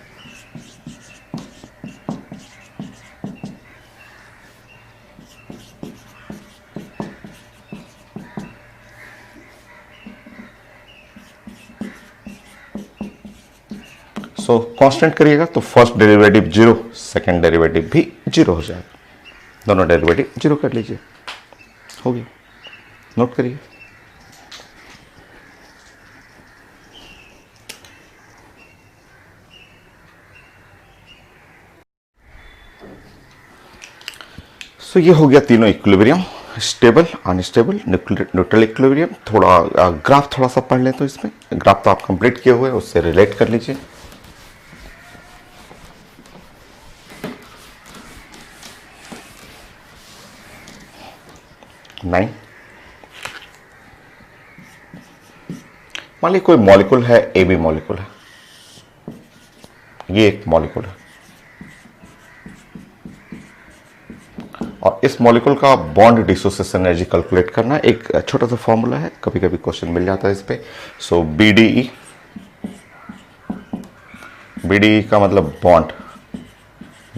सो कांस्टेंट करिएगा तो first derivative zero, second derivative भी जीरो हो जाएगा, दोनों डेरिवेटिव जीरो कर लीजिए, हो गया, नोट करिए। सो ये हो गया तीनों equilibrium, stable, unstable, neutral equilibrium. थोड़ा ग्राफ थोड़ा सा पढ़ लें तो इसमें ग्राफ तो आप कंप्लीट किए हुए, उससे रिलेट कर लीजिए। नाइन, मान लीजिए कोई मॉलिक्यूल है, ए बी मॉलिक्यूल है, ये एक मॉलिक्यूल है और इस मॉलिक्यूल का बॉन्ड डिसोसिएशन एनर्जी कैलकुलेट करना है। एक छोटा सा फॉर्मूला है, कभी कभी क्वेश्चन मिल जाता है इस पे। सो बीडीई, बीडीई का मतलब bond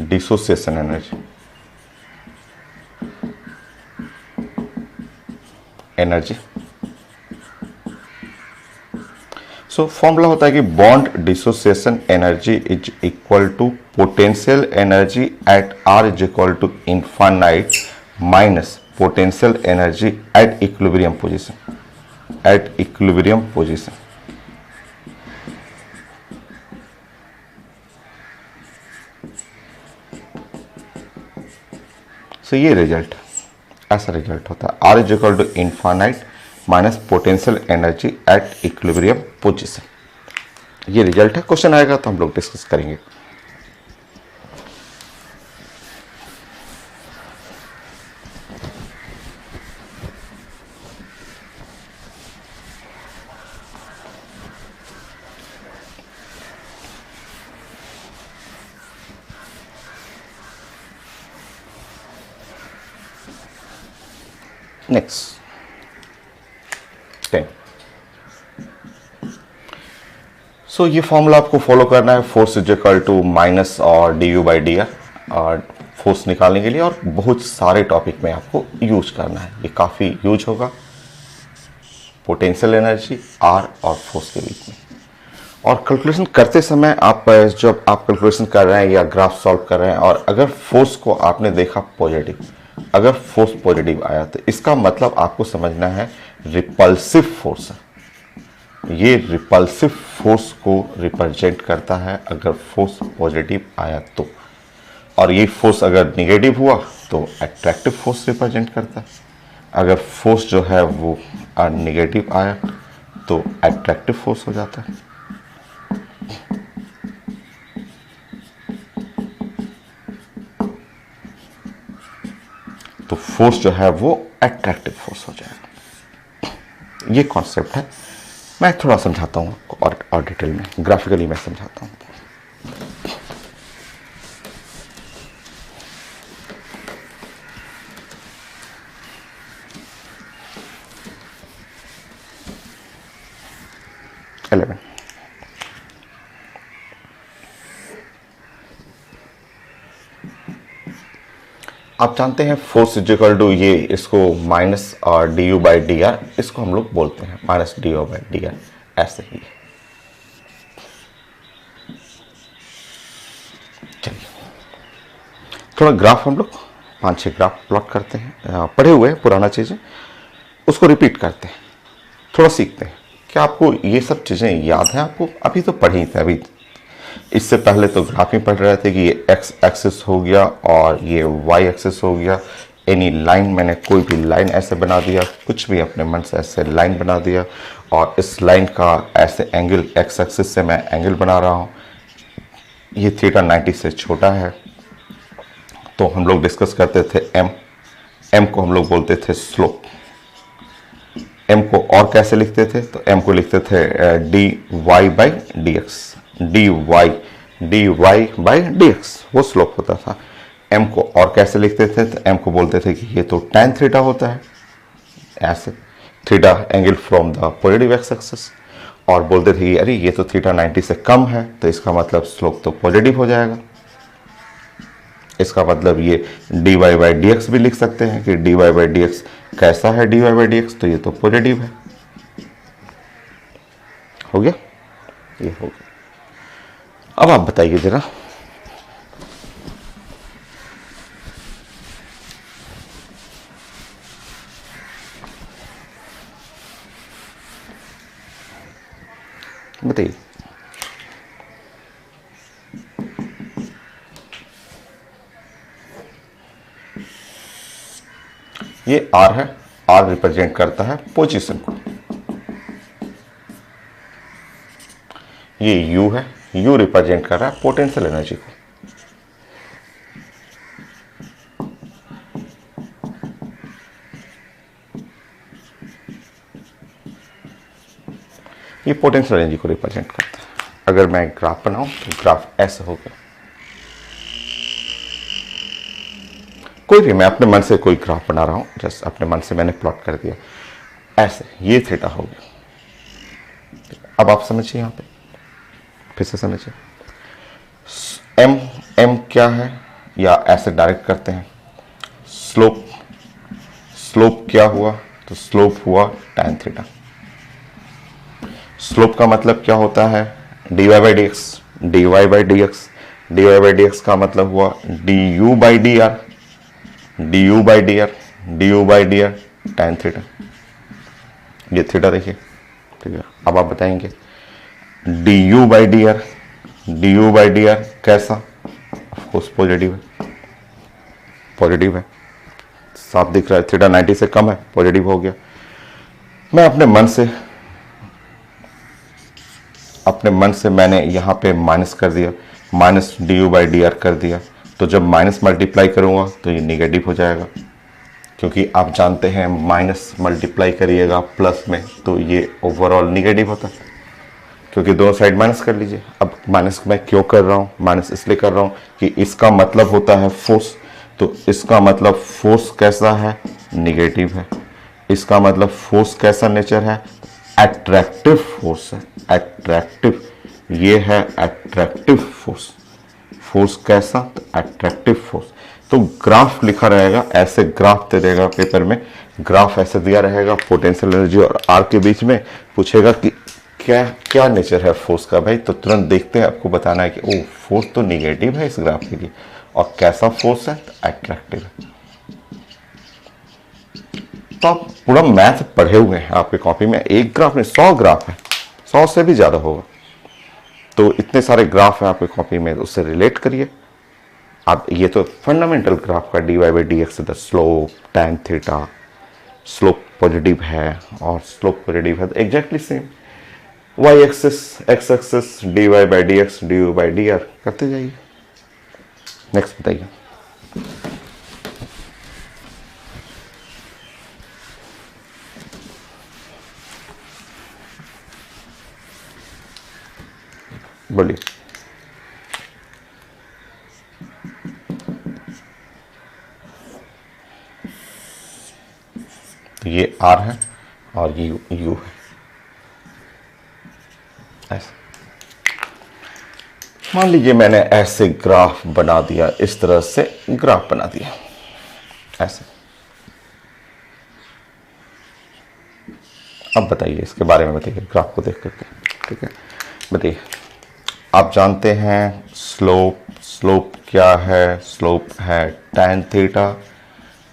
dissociation energy, energy. So formula होता है कि bond dissociation energy is equal to potential energy at R is equal to infinite minus potential energy at equilibrium position, at equilibrium position. So ये result, ऐसा result होता है, R is equal to infinite minus potential energy at equilibrium position. ये result है, question आएगा तो हम लोग डिस्कस करेंगे। नेक्स्ट 10। सो ये फॉर्मूला आपको फॉलो करना है, force is equal to minus और D U by D R, और फोर्स निकालने के लिए, और बहुत सारे टॉपिक में आपको यूज करना है, ये काफ़ी यूज होगा पोटेंशियल एनर्जी आर और फोर्स के बीच में। और कैलकुलेशन करते समय आप जब आप कैलकुलेशन कर रहे हैं या ग्राफ सॉल्व कर रहे हैं और अगर फोर्स को आपने देखा पॉजिटिव, अगर फोर्स पॉजिटिव आया तो इसका मतलब आपको समझना है रिपल्सिव फोर्स है, ये रिपल्सिव फोर्स को रिप्रेजेंट करता है अगर फोर्स पॉजिटिव आया तो, और ये फोर्स अगर निगेटिव हुआ तो अट्रैक्टिव फोर्स रिप्रेजेंट करता है, अगर फोर्स जो है वो निगेटिव आया तो अट्रैक्टिव फोर्स हो जाता है। तो फोर्स जो है वो अट्रैक्टिव फोर्स हो जाएगा। ये कॉन्सेप्ट है, मैं थोड़ा समझाता हूँ और डिटेल में, ग्राफिकली मैं समझाता हूँ। आप जानते हैं फोर्स इज इक्वल टू, ये इसको माइनस और D U by D are, इसको हम लोग बोलते हैं minus D U by D are, ऐसे ही। चलिए थोड़ा ग्राफ हम लोग 5-6 ग्राफ प्लॉट करते हैं, पढ़े हुए हैं पुराना चीज़ें, उसको रिपीट करते हैं, थोड़ा सीखते हैं। क्या आपको ये सब चीज़ें याद हैं? आपको अभी तो पढ़ी थे, अभी इससे पहले तो ग्राफ में पढ़ रहे थे कि ये एक्स एक्सिस हो गया और ये वाई एक्सिस हो गया, एनी लाइन, मैंने कोई भी लाइन ऐसे बना दिया, कुछ भी अपने मन से ऐसे लाइन बना दिया, और इस लाइन का ऐसे एंगल, एक्स एक्सिस से मैं एंगल बना रहा हूँ, ये थीटा 90 से छोटा है। तो हम लोग डिस्कस करते थे एम को हम लोग बोलते थे स्लोप। एम को और कैसे लिखते थे? तो एम को लिखते थे D Y by D X, D Y by D X, वो स्लोप होता था। एम को और कैसे लिखते थे? तो एम को बोलते थे कि ये तो tan थीटा होता है, ऐसे theta angle from the positive x axis, और बोलते थे अरे ये तो थीटा 90 से कम है तो इसका मतलब स्लोप तो पॉजिटिव हो जाएगा। इसका मतलब ये D Y by D X भी लिख सकते हैं कि D Y by D X कैसा है, D Y by D X, तो ये तो पॉजिटिव है। हो गया, ये हो गया। अब आप बताइए जरा, बताइए। ये आर है, आर रिप्रेजेंट करता है पोजीशन को। ये यू है, यू रिप्रेजेंट कर रहा है पोटेंशियल एनर्जी को। ये पोटेंशियल एनर्जी को रिप्रेजेंट करता है। अगर मैं ग्राफ बनाऊं तो ग्राफ ऐसा होगा। कोई भी, मैं अपने मन से कोई ग्राफ बना रहा हूं, जस्ट अपने मन से मैंने प्लॉट कर दिया ऐसे, ये थीटा हो गया। अब आप समझिए, यहां पे फिर से समझिए, एम, एम क्या है, या ऐसे डायरेक्ट करते हैं, स्लोप, स्लोप क्या हुआ, तो स्लोप हुआ tan थीटा। स्लोप का मतलब क्या होता है, dy by D x, dy by D x, dy by D x का मतलब हुआ du by D R, du by D R, du by D R tan theta. ये थीटा देखिए, ठीक है। अब आप बताएंगे du by D R, du by D are कैसा, ऑफकोर्स पॉजिटिव है, पॉजिटिव है, साफ दिख रहा है, थीटा 90 से कम है, पॉजिटिव हो गया। मैं अपने मन से मैंने यहाँ पे माइनस कर दिया, minus du by D are कर दिया। तो जब माइनस मल्टीप्लाई करूँगा तो ये निगेटिव हो जाएगा, क्योंकि आप जानते हैं माइनस मल्टीप्लाई करिएगा प्लस में तो ये ओवरऑल निगेटिव होता है, क्योंकि दोनों साइड माइनस कर लीजिए। अब माइनस मैं क्यों कर रहा हूँ, माइनस इसलिए कर रहा हूँ कि इसका मतलब होता है फोर्स, तो इसका मतलब फोर्स कैसा है, निगेटिव है। इसका मतलब फोर्स कैसा नेचर है, अट्रैक्टिव फोर्स है, अट्रैक्टिव, ये है अट्रैक्टिव फोर्स। फोर्स कैसा, तो अट्रैक्टिव फोर्स। तो ग्राफ लिखा रहेगा ऐसे, ग्राफ दे देगा पेपर में, ग्राफ ऐसे दिया रहेगा, पोटेंशियल एनर्जी और आर के बीच में पूछेगा कि क्या क्या नेचर है फोर्स का भाई, तो तुरंत देखते हैं आपको बताना है कि ओ फोर्स तो निगेटिव है इस ग्राफ के लिए, और कैसा फोर्स है, तो अट्रैक्टिव है। तो आप पूरा मैथ पढ़े हुए हैं आपके कॉपी में, एक ग्राफ में 100 ग्राफ है, 100 से भी ज्यादा होगा। तो इतने सारे ग्राफ हैं आपके कॉपी में, उससे रिलेट करिए आप। ये तो फंडामेंटल ग्राफ का dy by D x, the slope tan theta, slope positive है और स्लोप पॉजिटिव है, तो exactly same y axis, x axis, dy by D x, du by D are करते जाइए। नेक्स्ट बताइए। बोलिए। तो ये R है और ये U है, ऐसे मान लीजिए मैंने ऐसे ग्राफ बना दिया, इस तरह से ग्राफ बना दिया ऐसे। अब बताइए इसके बारे में, बताइए ग्राफ को देख करके, ठीक है। बताइए, आप जानते हैं स्लोप, स्लोप क्या है, स्लोप है tan थीटा,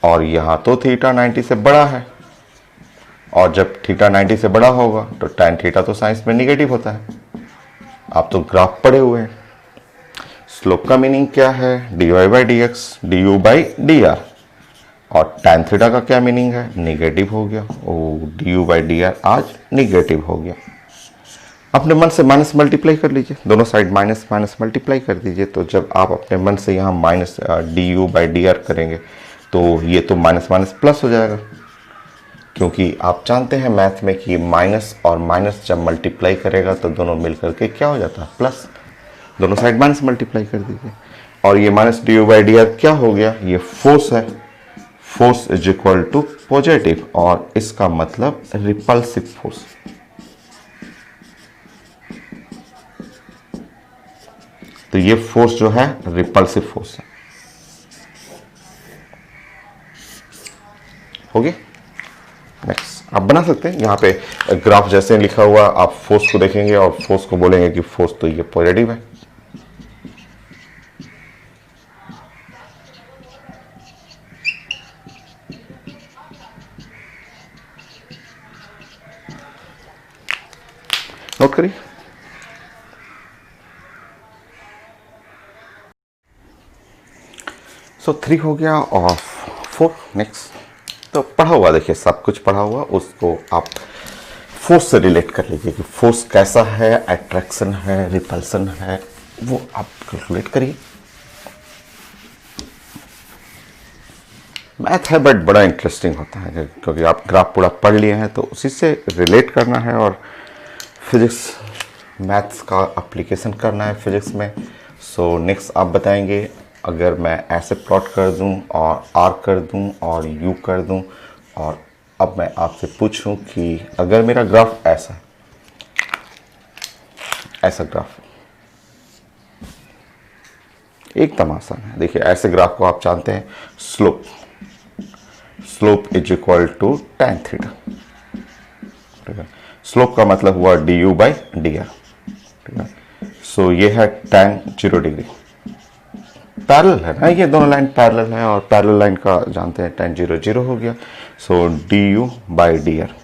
और यहां तो थीटा 90 से बड़ा है, और जब थीटा 90 से बड़ा होगा तो tan थीटा तो साइंस में निगेटिव होता है। आप तो ग्राफ पढ़े हुए हैं। स्लोप का मीनिंग क्या है, dy by D x, du by D R, और tan थीटा का क्या मीनिंग है, निगेटिव हो गया। ओ du बाई डी आर आज निगेटिव हो गया। अपने मन से माइनस मल्टीप्लाई कर लीजिए, दोनों साइड माइनस माइनस मल्टीप्लाई कर दीजिए। तो जब आप अपने मन से यहाँ minus du by D R करेंगे तो ये तो माइनस माइनस प्लस हो जाएगा, क्योंकि आप जानते हैं मैथ में कि माइनस और माइनस जब मल्टीप्लाई करेगा तो दोनों मिलकर के क्या हो जाता है, प्लस। दोनों साइड माइनस मल्टीप्लाई कर दीजिए, और ये minus du by D R क्या हो गया, ये फोर्स है। Force is equal to positive, और इसका मतलब रिपल्सिव फोर्स। तो ये फोर्स जो है रिपल्सिव फोर्स है। हो गया। नेक्स्ट आप बना सकते हैं, यहाँ पे ग्राफ जैसे लिखा हुआ आप फोर्स को देखेंगे और फोर्स को बोलेंगे कि फोर्स तो ये पॉजिटिव है, नोट करिए। सो 3 हो गया और 4 नेक्स्ट। तो पढ़ा हुआ देखिए, सब कुछ पढ़ा हुआ, उसको आप फोर्स से रिलेट कर लीजिए कि फोर्स कैसा है, अट्रैक्शन है, रिपल्सन है, वो आप कैलकुलेट करिए। मैथ है बट बड़ा इंटरेस्टिंग होता है क्योंकि आप ग्राफ पूरा पढ़ लिए हैं तो उसी से रिलेट करना है और फिजिक्स मैथ्स का एप्लीकेशन करना है फिजिक्स में। सो नेक्स्ट आप बताएंगे, अगर मैं ऐसे प्लॉट कर दूं और आर कर दूं और यू कर दूं, और अब मैं आपसे पूछूं कि अगर मेरा ग्राफ ऐसा है, ऐसा ग्राफ एकदम आसान है। देखिए ऐसे ग्राफ को आप जानते हैं slope, slope is equal to tan theta. ठीक है, स्लोप का मतलब हुआ du बाई डी आर। ठीक है, सो ये है tan 0 डिग्री। पैरेलल है ना, ये दोनों लाइन पैरेलल है और पैरेलल लाइन का जानते हैं tan 0 0 हो गया। So du by D R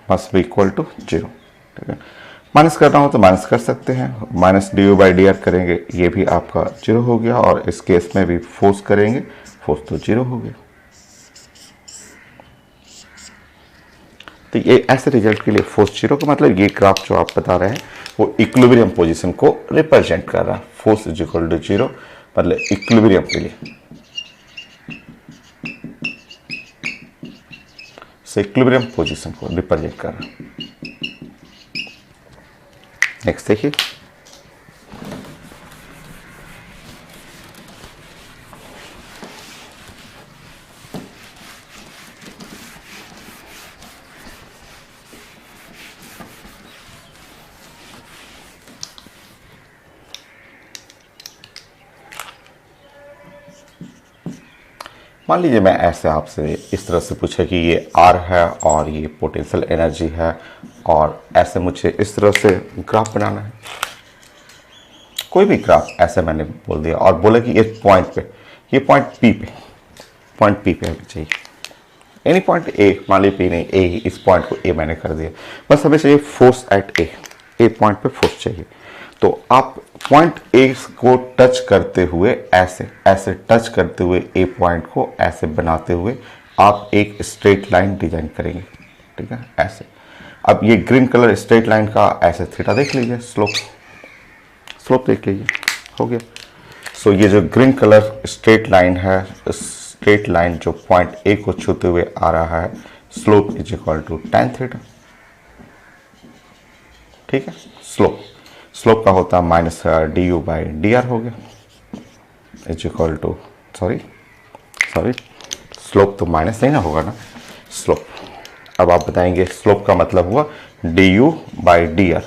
must be equal to 0। ठीक है, माइनस करना हो तो माइनस कर सकते हैं, minus du by D R करेंगे, ये भी आपका 0 हो गया, और इस केस में भी फोर्स करेंगे, फोर्स तो 0 हो गया। तो ये ऐसे रिजल्ट के लिए फोर्स 0 का मतलब ये ग्राफ जो आप बता रहे हैं वो इक्विलिब्रियम पोजीशन को रिप्रेजेंट कर रहा है। फोर्स इज इक्वल टू 0 मतलब इक्विलिब्रियम के लिए, से इक्विलिब्रियम पोजीशन को रिप्रेजेंट कर रहा है। नेक्स्ट देखिए, मान लीजिए मैं ऐसे आपसे इस तरह से पूछा कि ये R है और ये पोटेंशियल एनर्जी है, और ऐसे मुझे इस तरह से ग्राफ बनाना है, कोई भी ग्राफ ऐसे मैंने बोल दिया और बोला कि इस पॉइंट पे, ये पॉइंट P पे, पॉइंट P पे होना चाहिए, एनी पॉइंट A, मान लीजिए P नहीं A, इस पॉइंट को A मैंने कर दिया, बस हमें चाहिए फोर्स एट A पॉइंट पे फोर्स चाहिए। तो आप पॉइंट A को टच करते हुए ऐसे ऐसे टच करते हुए A पॉइंट को ऐसे बनाते हुए आप एक स्ट्रेट लाइन डिजाइन करेंगे। ठीक है, ऐसे। अब ये ग्रीन कलर स्ट्रेट लाइन का ऐसे थीटा देख लीजिए, स्लोप, स्लोप देख लीजिए, हो गया। सो ये जो ग्रीन कलर स्ट्रेट लाइन है, स्ट्रेट लाइन जो पॉइंट A को छूते हुए आ रहा है, slope is equal to tan theta. ठीक है, स्लोप, स्लोप का होता है minus du by D R हो गया, is equal to, sorry slope तो माइनस नहीं ना होगा ना, स्लोप। अब आप बताएंगे स्लोप का मतलब हुआ du by D R,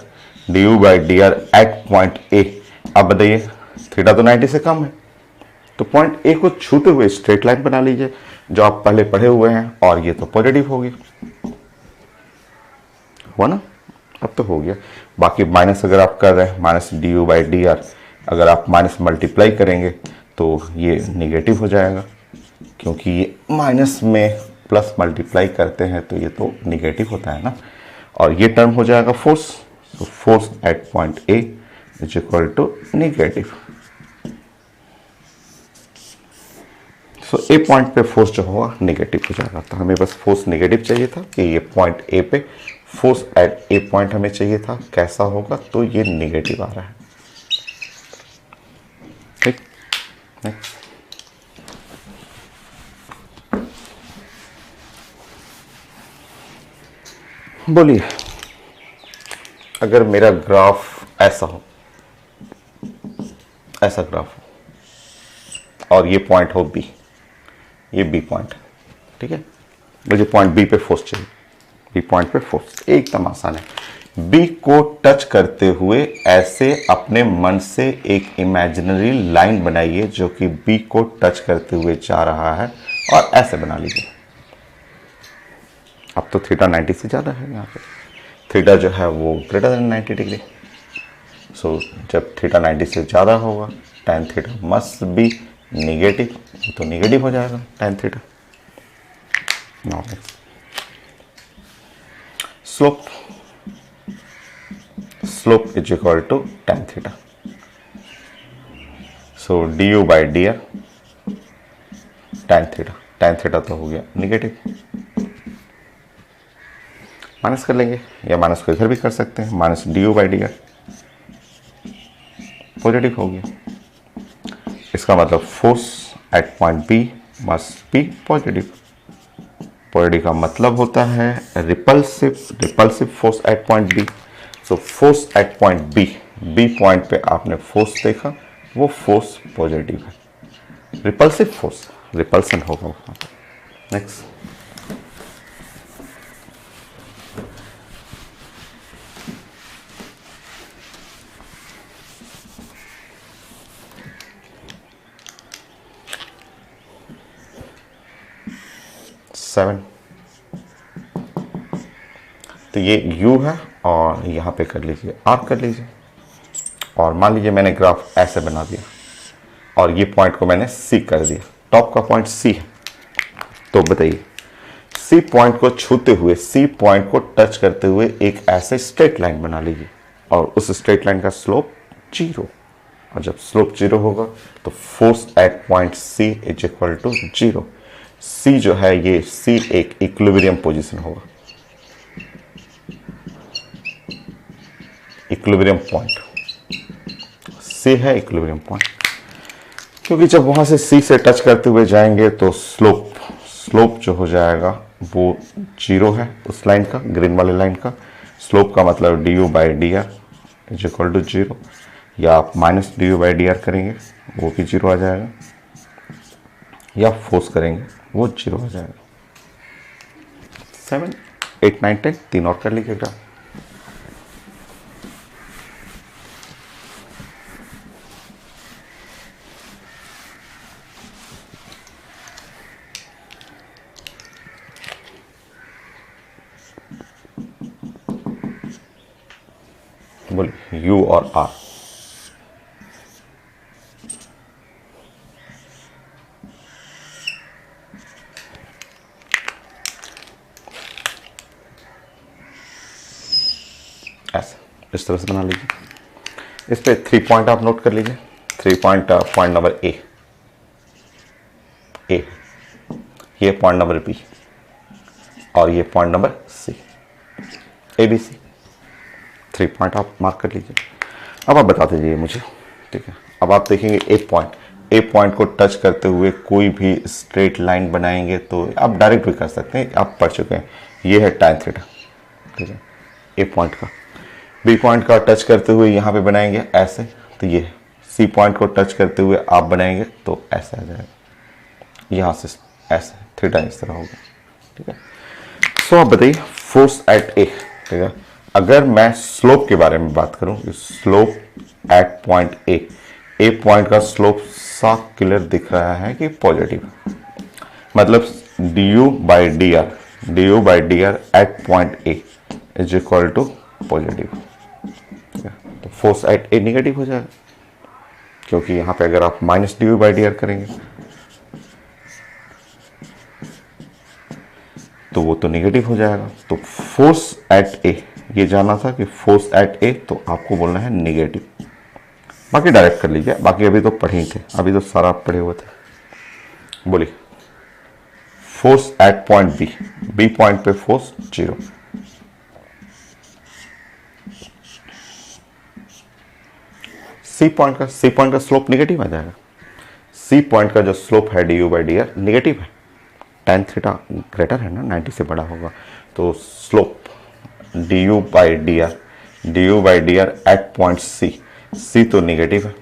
du by D R at point A। अब बताइए थीटा तो 90 से कम है, तो पॉइंट A को छूते हुए स्ट्रेट लाइन बना लीजिए जो आप पहले पढ़े हुए हैं, और ये तो पॉजिटिव होगी, हुआ ना, अब तो हो गया। बाकी माइनस अगर आप कर रहे हैं, minus du by D are, अगर आप माइनस मल्टीप्लाई करेंगे तो ये निगेटिव हो जाएगा, क्योंकि ये माइनस में प्लस मल्टीप्लाई करते हैं तो ये तो निगेटिव होता है ना, और ये टर्म हो जाएगा फोर्स, तो force at point A is equal to negative. So A point पे फोर्स जो होगा निगेटिव हो जाएगा, तो हमें बस फोर्स निगेटिव चाहिए था कि ये पॉइंट A पे फोर्स एट A पॉइंट हमें चाहिए था, कैसा होगा, तो ये निगेटिव आ रहा है। ठीक, नेक्स्ट बोलिए, अगर मेरा ग्राफ ऐसा हो, ऐसा ग्राफ हो और ये पॉइंट हो B, ये B पॉइंट है, ठीक है, मुझे पॉइंट B पे फोर्स चाहिए, B पॉइंट पे फोर्स एकदम आसान है। B को टच करते हुए ऐसे अपने मन से एक इमेजिनरी लाइन बनाइए जो कि B को टच करते हुए जा रहा है, और ऐसे बना लीजिए। अब तो थीटा 90 से ज़्यादा है, यहाँ पे थीटा जो है वो ग्रेटर देन 90 डिग्री। सो जब थीटा 90 से ज़्यादा होगा tan theta must be negative, तो निगेटिव हो जाएगा tan theta. Now slope, slope is equal to tan theta. So D U by D R tan theta तो हो गया निगेटिव, माइनस कर लेंगे या माइनस को इधर भी कर सकते हैं, minus D U by D R positive हो गया। इसका मतलब force at point B must be positive. Positive का मतलब होता है repulsive force at point B. So force at point B point पे आपने फोर्स देखा, वो फोर्स पॉजिटिव है। रिपल्सिव फोर्स रिपल्सन होगा। Next, seven. तो ये u है और यहाँ पे कर लीजिए r कर लीजिए, और मान लीजिए मैंने ग्राफ ऐसे बना दिया और ये पॉइंट को मैंने c कर दिया, टॉप का पॉइंट c है। तो बताइए c पॉइंट को छूते हुए, c पॉइंट को टच करते हुए एक ऐसे स्ट्रेट लाइन बना लीजिए और उस स्ट्रेट लाइन का स्लोप 0, और जब स्लोप 0 होगा तो force at point c is equal to 0। C जो है ये C एक इक्विलिब्रियम पोजीशन होगा, इक्विलिब्रियम पॉइंट C है इक्विलिब्रियम पॉइंट, क्योंकि जब वहां से C से टच करते हुए जाएंगे तो स्लोप जो हो जाएगा वो 0 है उस लाइन का, ग्रीन वाले लाइन का। स्लोप का मतलब D U by D R is equal to 0, या आप minus D U by D R करेंगे वो भी 0 आ जाएगा, या फोर्स करेंगे वो 0 हो जाएगा। 7, 8, 9, 10 तीन और कर लीजिएगा। बोलिए U और R। ऐसा इस तरह से बना लीजिए। इस पे 3 पॉइंट आप नोट कर लीजिए। 3 पॉइंट, पॉइंट नंबर ए, ये पॉइंट नंबर बी, और ये point number C, A B C. 3 point आप मार्क कर लीजिए। अब आप बता दीजिए मुझे, ठीक है। अब आप देखेंगे ए पॉइंट को टच करते हुए कोई भी स्ट्रेट लाइन बनाएंगे तो आप डायरेक्ट भी कर सकते हैं, आप पढ़ चुके हैं। ये है tan थीटा, ठीक है, ए पॉइंट का। बी पॉइंट का टच करते हुए यहाँ पे बनाएंगे ऐसे, तो ये सी पॉइंट को टच करते हुए आप बनाएंगे तो ऐसे आ जाएगा, यहाँ से ऐसे थीटा इस तरह होगा, ठीक है। सो आप बताइए फोर्स एट ए, ठीक है। अगर मैं स्लोप के बारे में बात करूं, slope at point A point का स्लोप साफ क्लियर दिख रहा है कि पॉजिटिव, मतलब D U by D R at point A is equal to positive, ठीक है। तो फोर्स एट ए निगेटिव हो जाएगा, क्योंकि यहां पे अगर आप minus D U by D R करेंगे तो वो तो निगेटिव हो जाएगा। तो फोर्स एट ए, ये जाना था कि फोर्स एट ए, तो आपको बोलना है निगेटिव। बाकी डायरेक्ट कर लीजिए, बाकी अभी तो पढ़े ही थे, अभी तो सारा पढ़े हुए थे। बोलिए force at point B point पे फोर्स 0, सी पॉइंट का स्लोप निगेटिव आ जाएगा। सी पॉइंट का जो स्लोप है D U by D R negative है, tan थीटा ग्रेटर है ना, 90 से बड़ा होगा, तो slope D U by D R at point C तो निगेटिव है,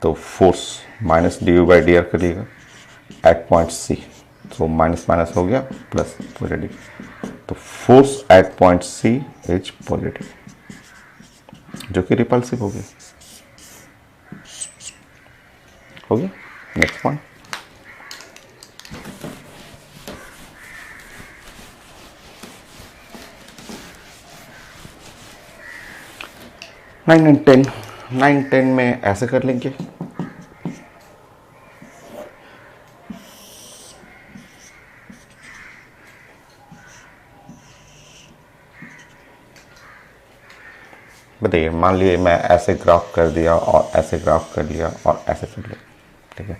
तो force minus D U by D R करिएगा एट पॉइंट सी, तो माइनस माइनस हो गया प्लस पॉजिटिव, तो force at point C is positive, जो कि रिपल्सिव हो गया। नेक्स्ट पॉइंट, नाइन टेन में ऐसे कर लेंगे। बताइए, मान लीजिए मैं ऐसे ग्राफ कर दिया और ऐसे ग्राफ कर लिया और ऐसे कर लिया, ठीक है,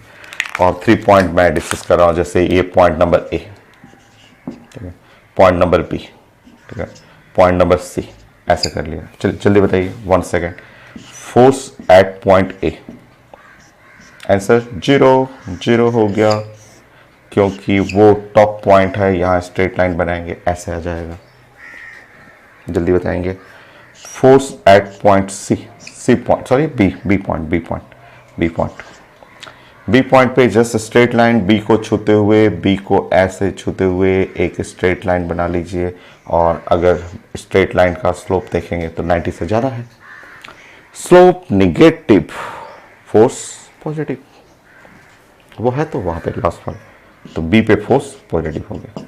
और 3 पॉइंट मैं डिस्कस कर रहा हूँ, जैसे ये पॉइंट नंबर ए, ठीक है, पॉइंट नंबर बी, ठीक है, पॉइंट नंबर सी, ऐसे कर लिया। जल्दी बताइए, 1 second. Force at point A, answer 0 0 हो गया, क्योंकि वो टॉप पॉइंट है, यहाँ स्ट्रेट लाइन बनाएंगे, ऐसे आ जाएगा। जल्दी बताएंगे। Force at point C point, sorry B point पे जस्ट स्ट्रेट लाइन बी को छूते हुए, बी को ऐसे छूते हुए एक स्ट्रेट लाइन बना लीजिए, और अगर स्ट्रेट लाइन का स्लोप देखेंगे तो 90 से ज़्यादा है। स्लोप निगेटिव, फोर्स पॉजिटिव, वो है तो वहां पे लास्ट वाला, तो बी पे फोर्स पॉजिटिव हो गया।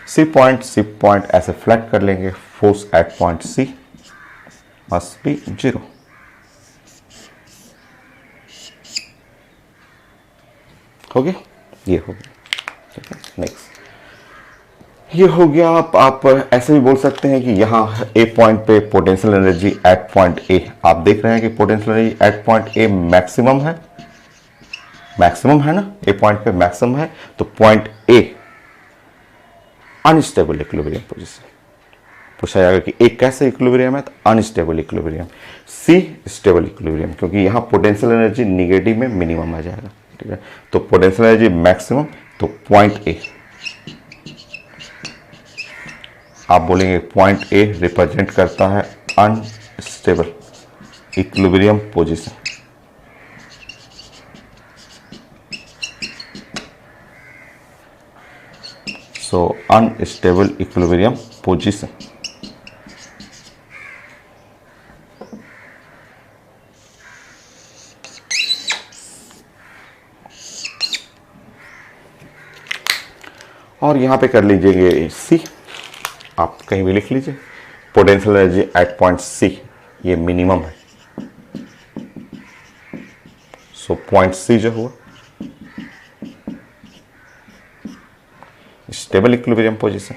सी पॉइंट ऐसे फ्लैट कर लेंगे, force at point C must be 0। हो गया, ये हो गया, ठीक है। नेक्स्ट ये हो गया। आप ऐसे भी बोल सकते हैं कि यहाँ ए पॉइंट पे पोटेंशियल एनर्जी एट पॉइंट ए, आप देख रहे हैं कि potential energy at point A maximum है ना, ए पॉइंट पे मैक्सिमम है, तो point A unstable equilibrium position. पूछा जाएगा कि ए कैसे इक्विलिब्रियम है, तो अनस्टेबल इक्विलिब्रियम। सी स्टेबल इक्विलिब्रियम, क्योंकि यहाँ पोटेंशियल एनर्जी निगेटिव में मिनिमम आ जाएगा, ठीक है, तो पोटेंशियल एनर्जी मैक्सिमम, तो पॉइंट ए, आप बोलेंगे पॉइंट ए रिप्रेजेंट करता है अनस्टेबल इक्विलिब्रियम पोजीशन। सो अनस्टेबल इक्विलिब्रियम पोजीशन। और यहां पे कर लीजिए सी, आप कहीं भी लिख लीजिए, potential energy at point C ये मिनिमम है, सो पॉइंट सी जो हुआ stable equilibrium position.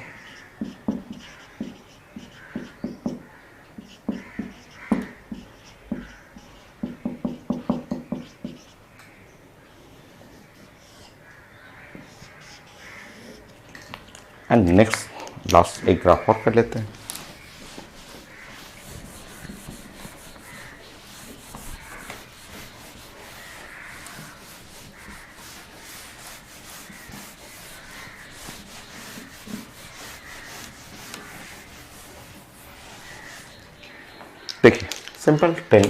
And next last एक ग्राफ और कर लेते हैं। देखिए सिंपल 10,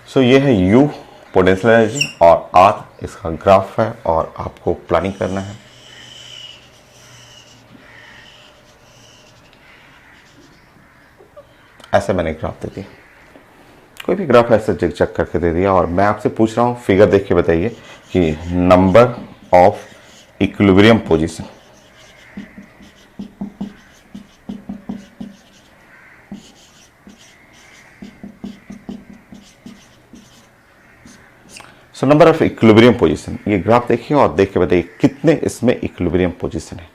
सो ये है U पोटेंशियल एनर्जी और R इसका ग्राफ है, और आपको प्लानिंग करना है। ऐसे मैंने ग्राफ दे दिया, कोई भी ग्राफ ऐसे चेक करके दे दिया, और मैं आपसे पूछ रहा हूँ फिगर देख के बताइए कि number of equilibrium position, so number of equilibrium position, ये ग्राफ देखिए और देख के बताइए कितने इसमें इक्विलिब्रियम पोजीशन है।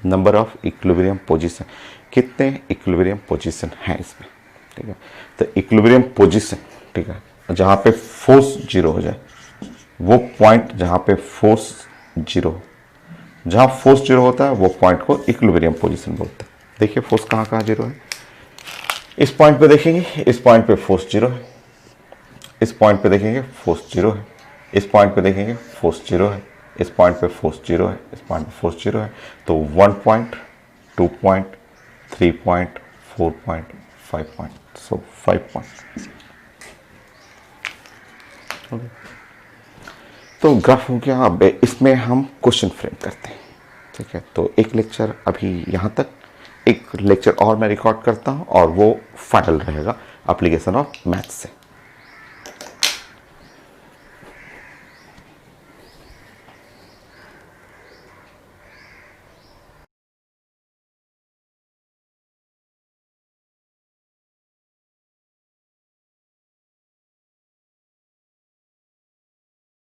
नंबर ऑफ इक्विलिब्रियम पोजीशन, कितने इक्विलिब्रियम पोजीशन है इसमें, ठीक है। तो इक्विलिब्रियम पोजीशन, ठीक है, जहां पे फोर्स 0 हो जाए, वो पॉइंट जहां पे फोर्स 0, जहां फोर्स 0 होता है वो पॉइंट को इक्विलिब्रियम पोजीशन बोलते हैं। देखिए फोर्स कहां 0 है, इस पॉइंट पे देखेंगे, इस पॉइंट पे फोर्स 0 है, इस पॉइंट पे देखेंगे फोर्स 0 है, इस पॉइंट पे देखेंगे फोर्स 0 है, इस पॉइंट पे फोर्स 0 है, इस पॉइंट पे फोर्स 0 है, तो 1 point, 2 point, 3 point, 4 point, 5 point, so 5 point. तो ग्राफ हो गया। अब इसमें हम क्वेश्चन फ्रेम करते हैं, ठीक है। तो एक लेक्चर अभी यहाँ तक, एक लेक्चर और मैं रिकॉर्ड करता हूँ और वो फाइनल रहेगा एप्लीकेशन ऑफ मैथ्स से।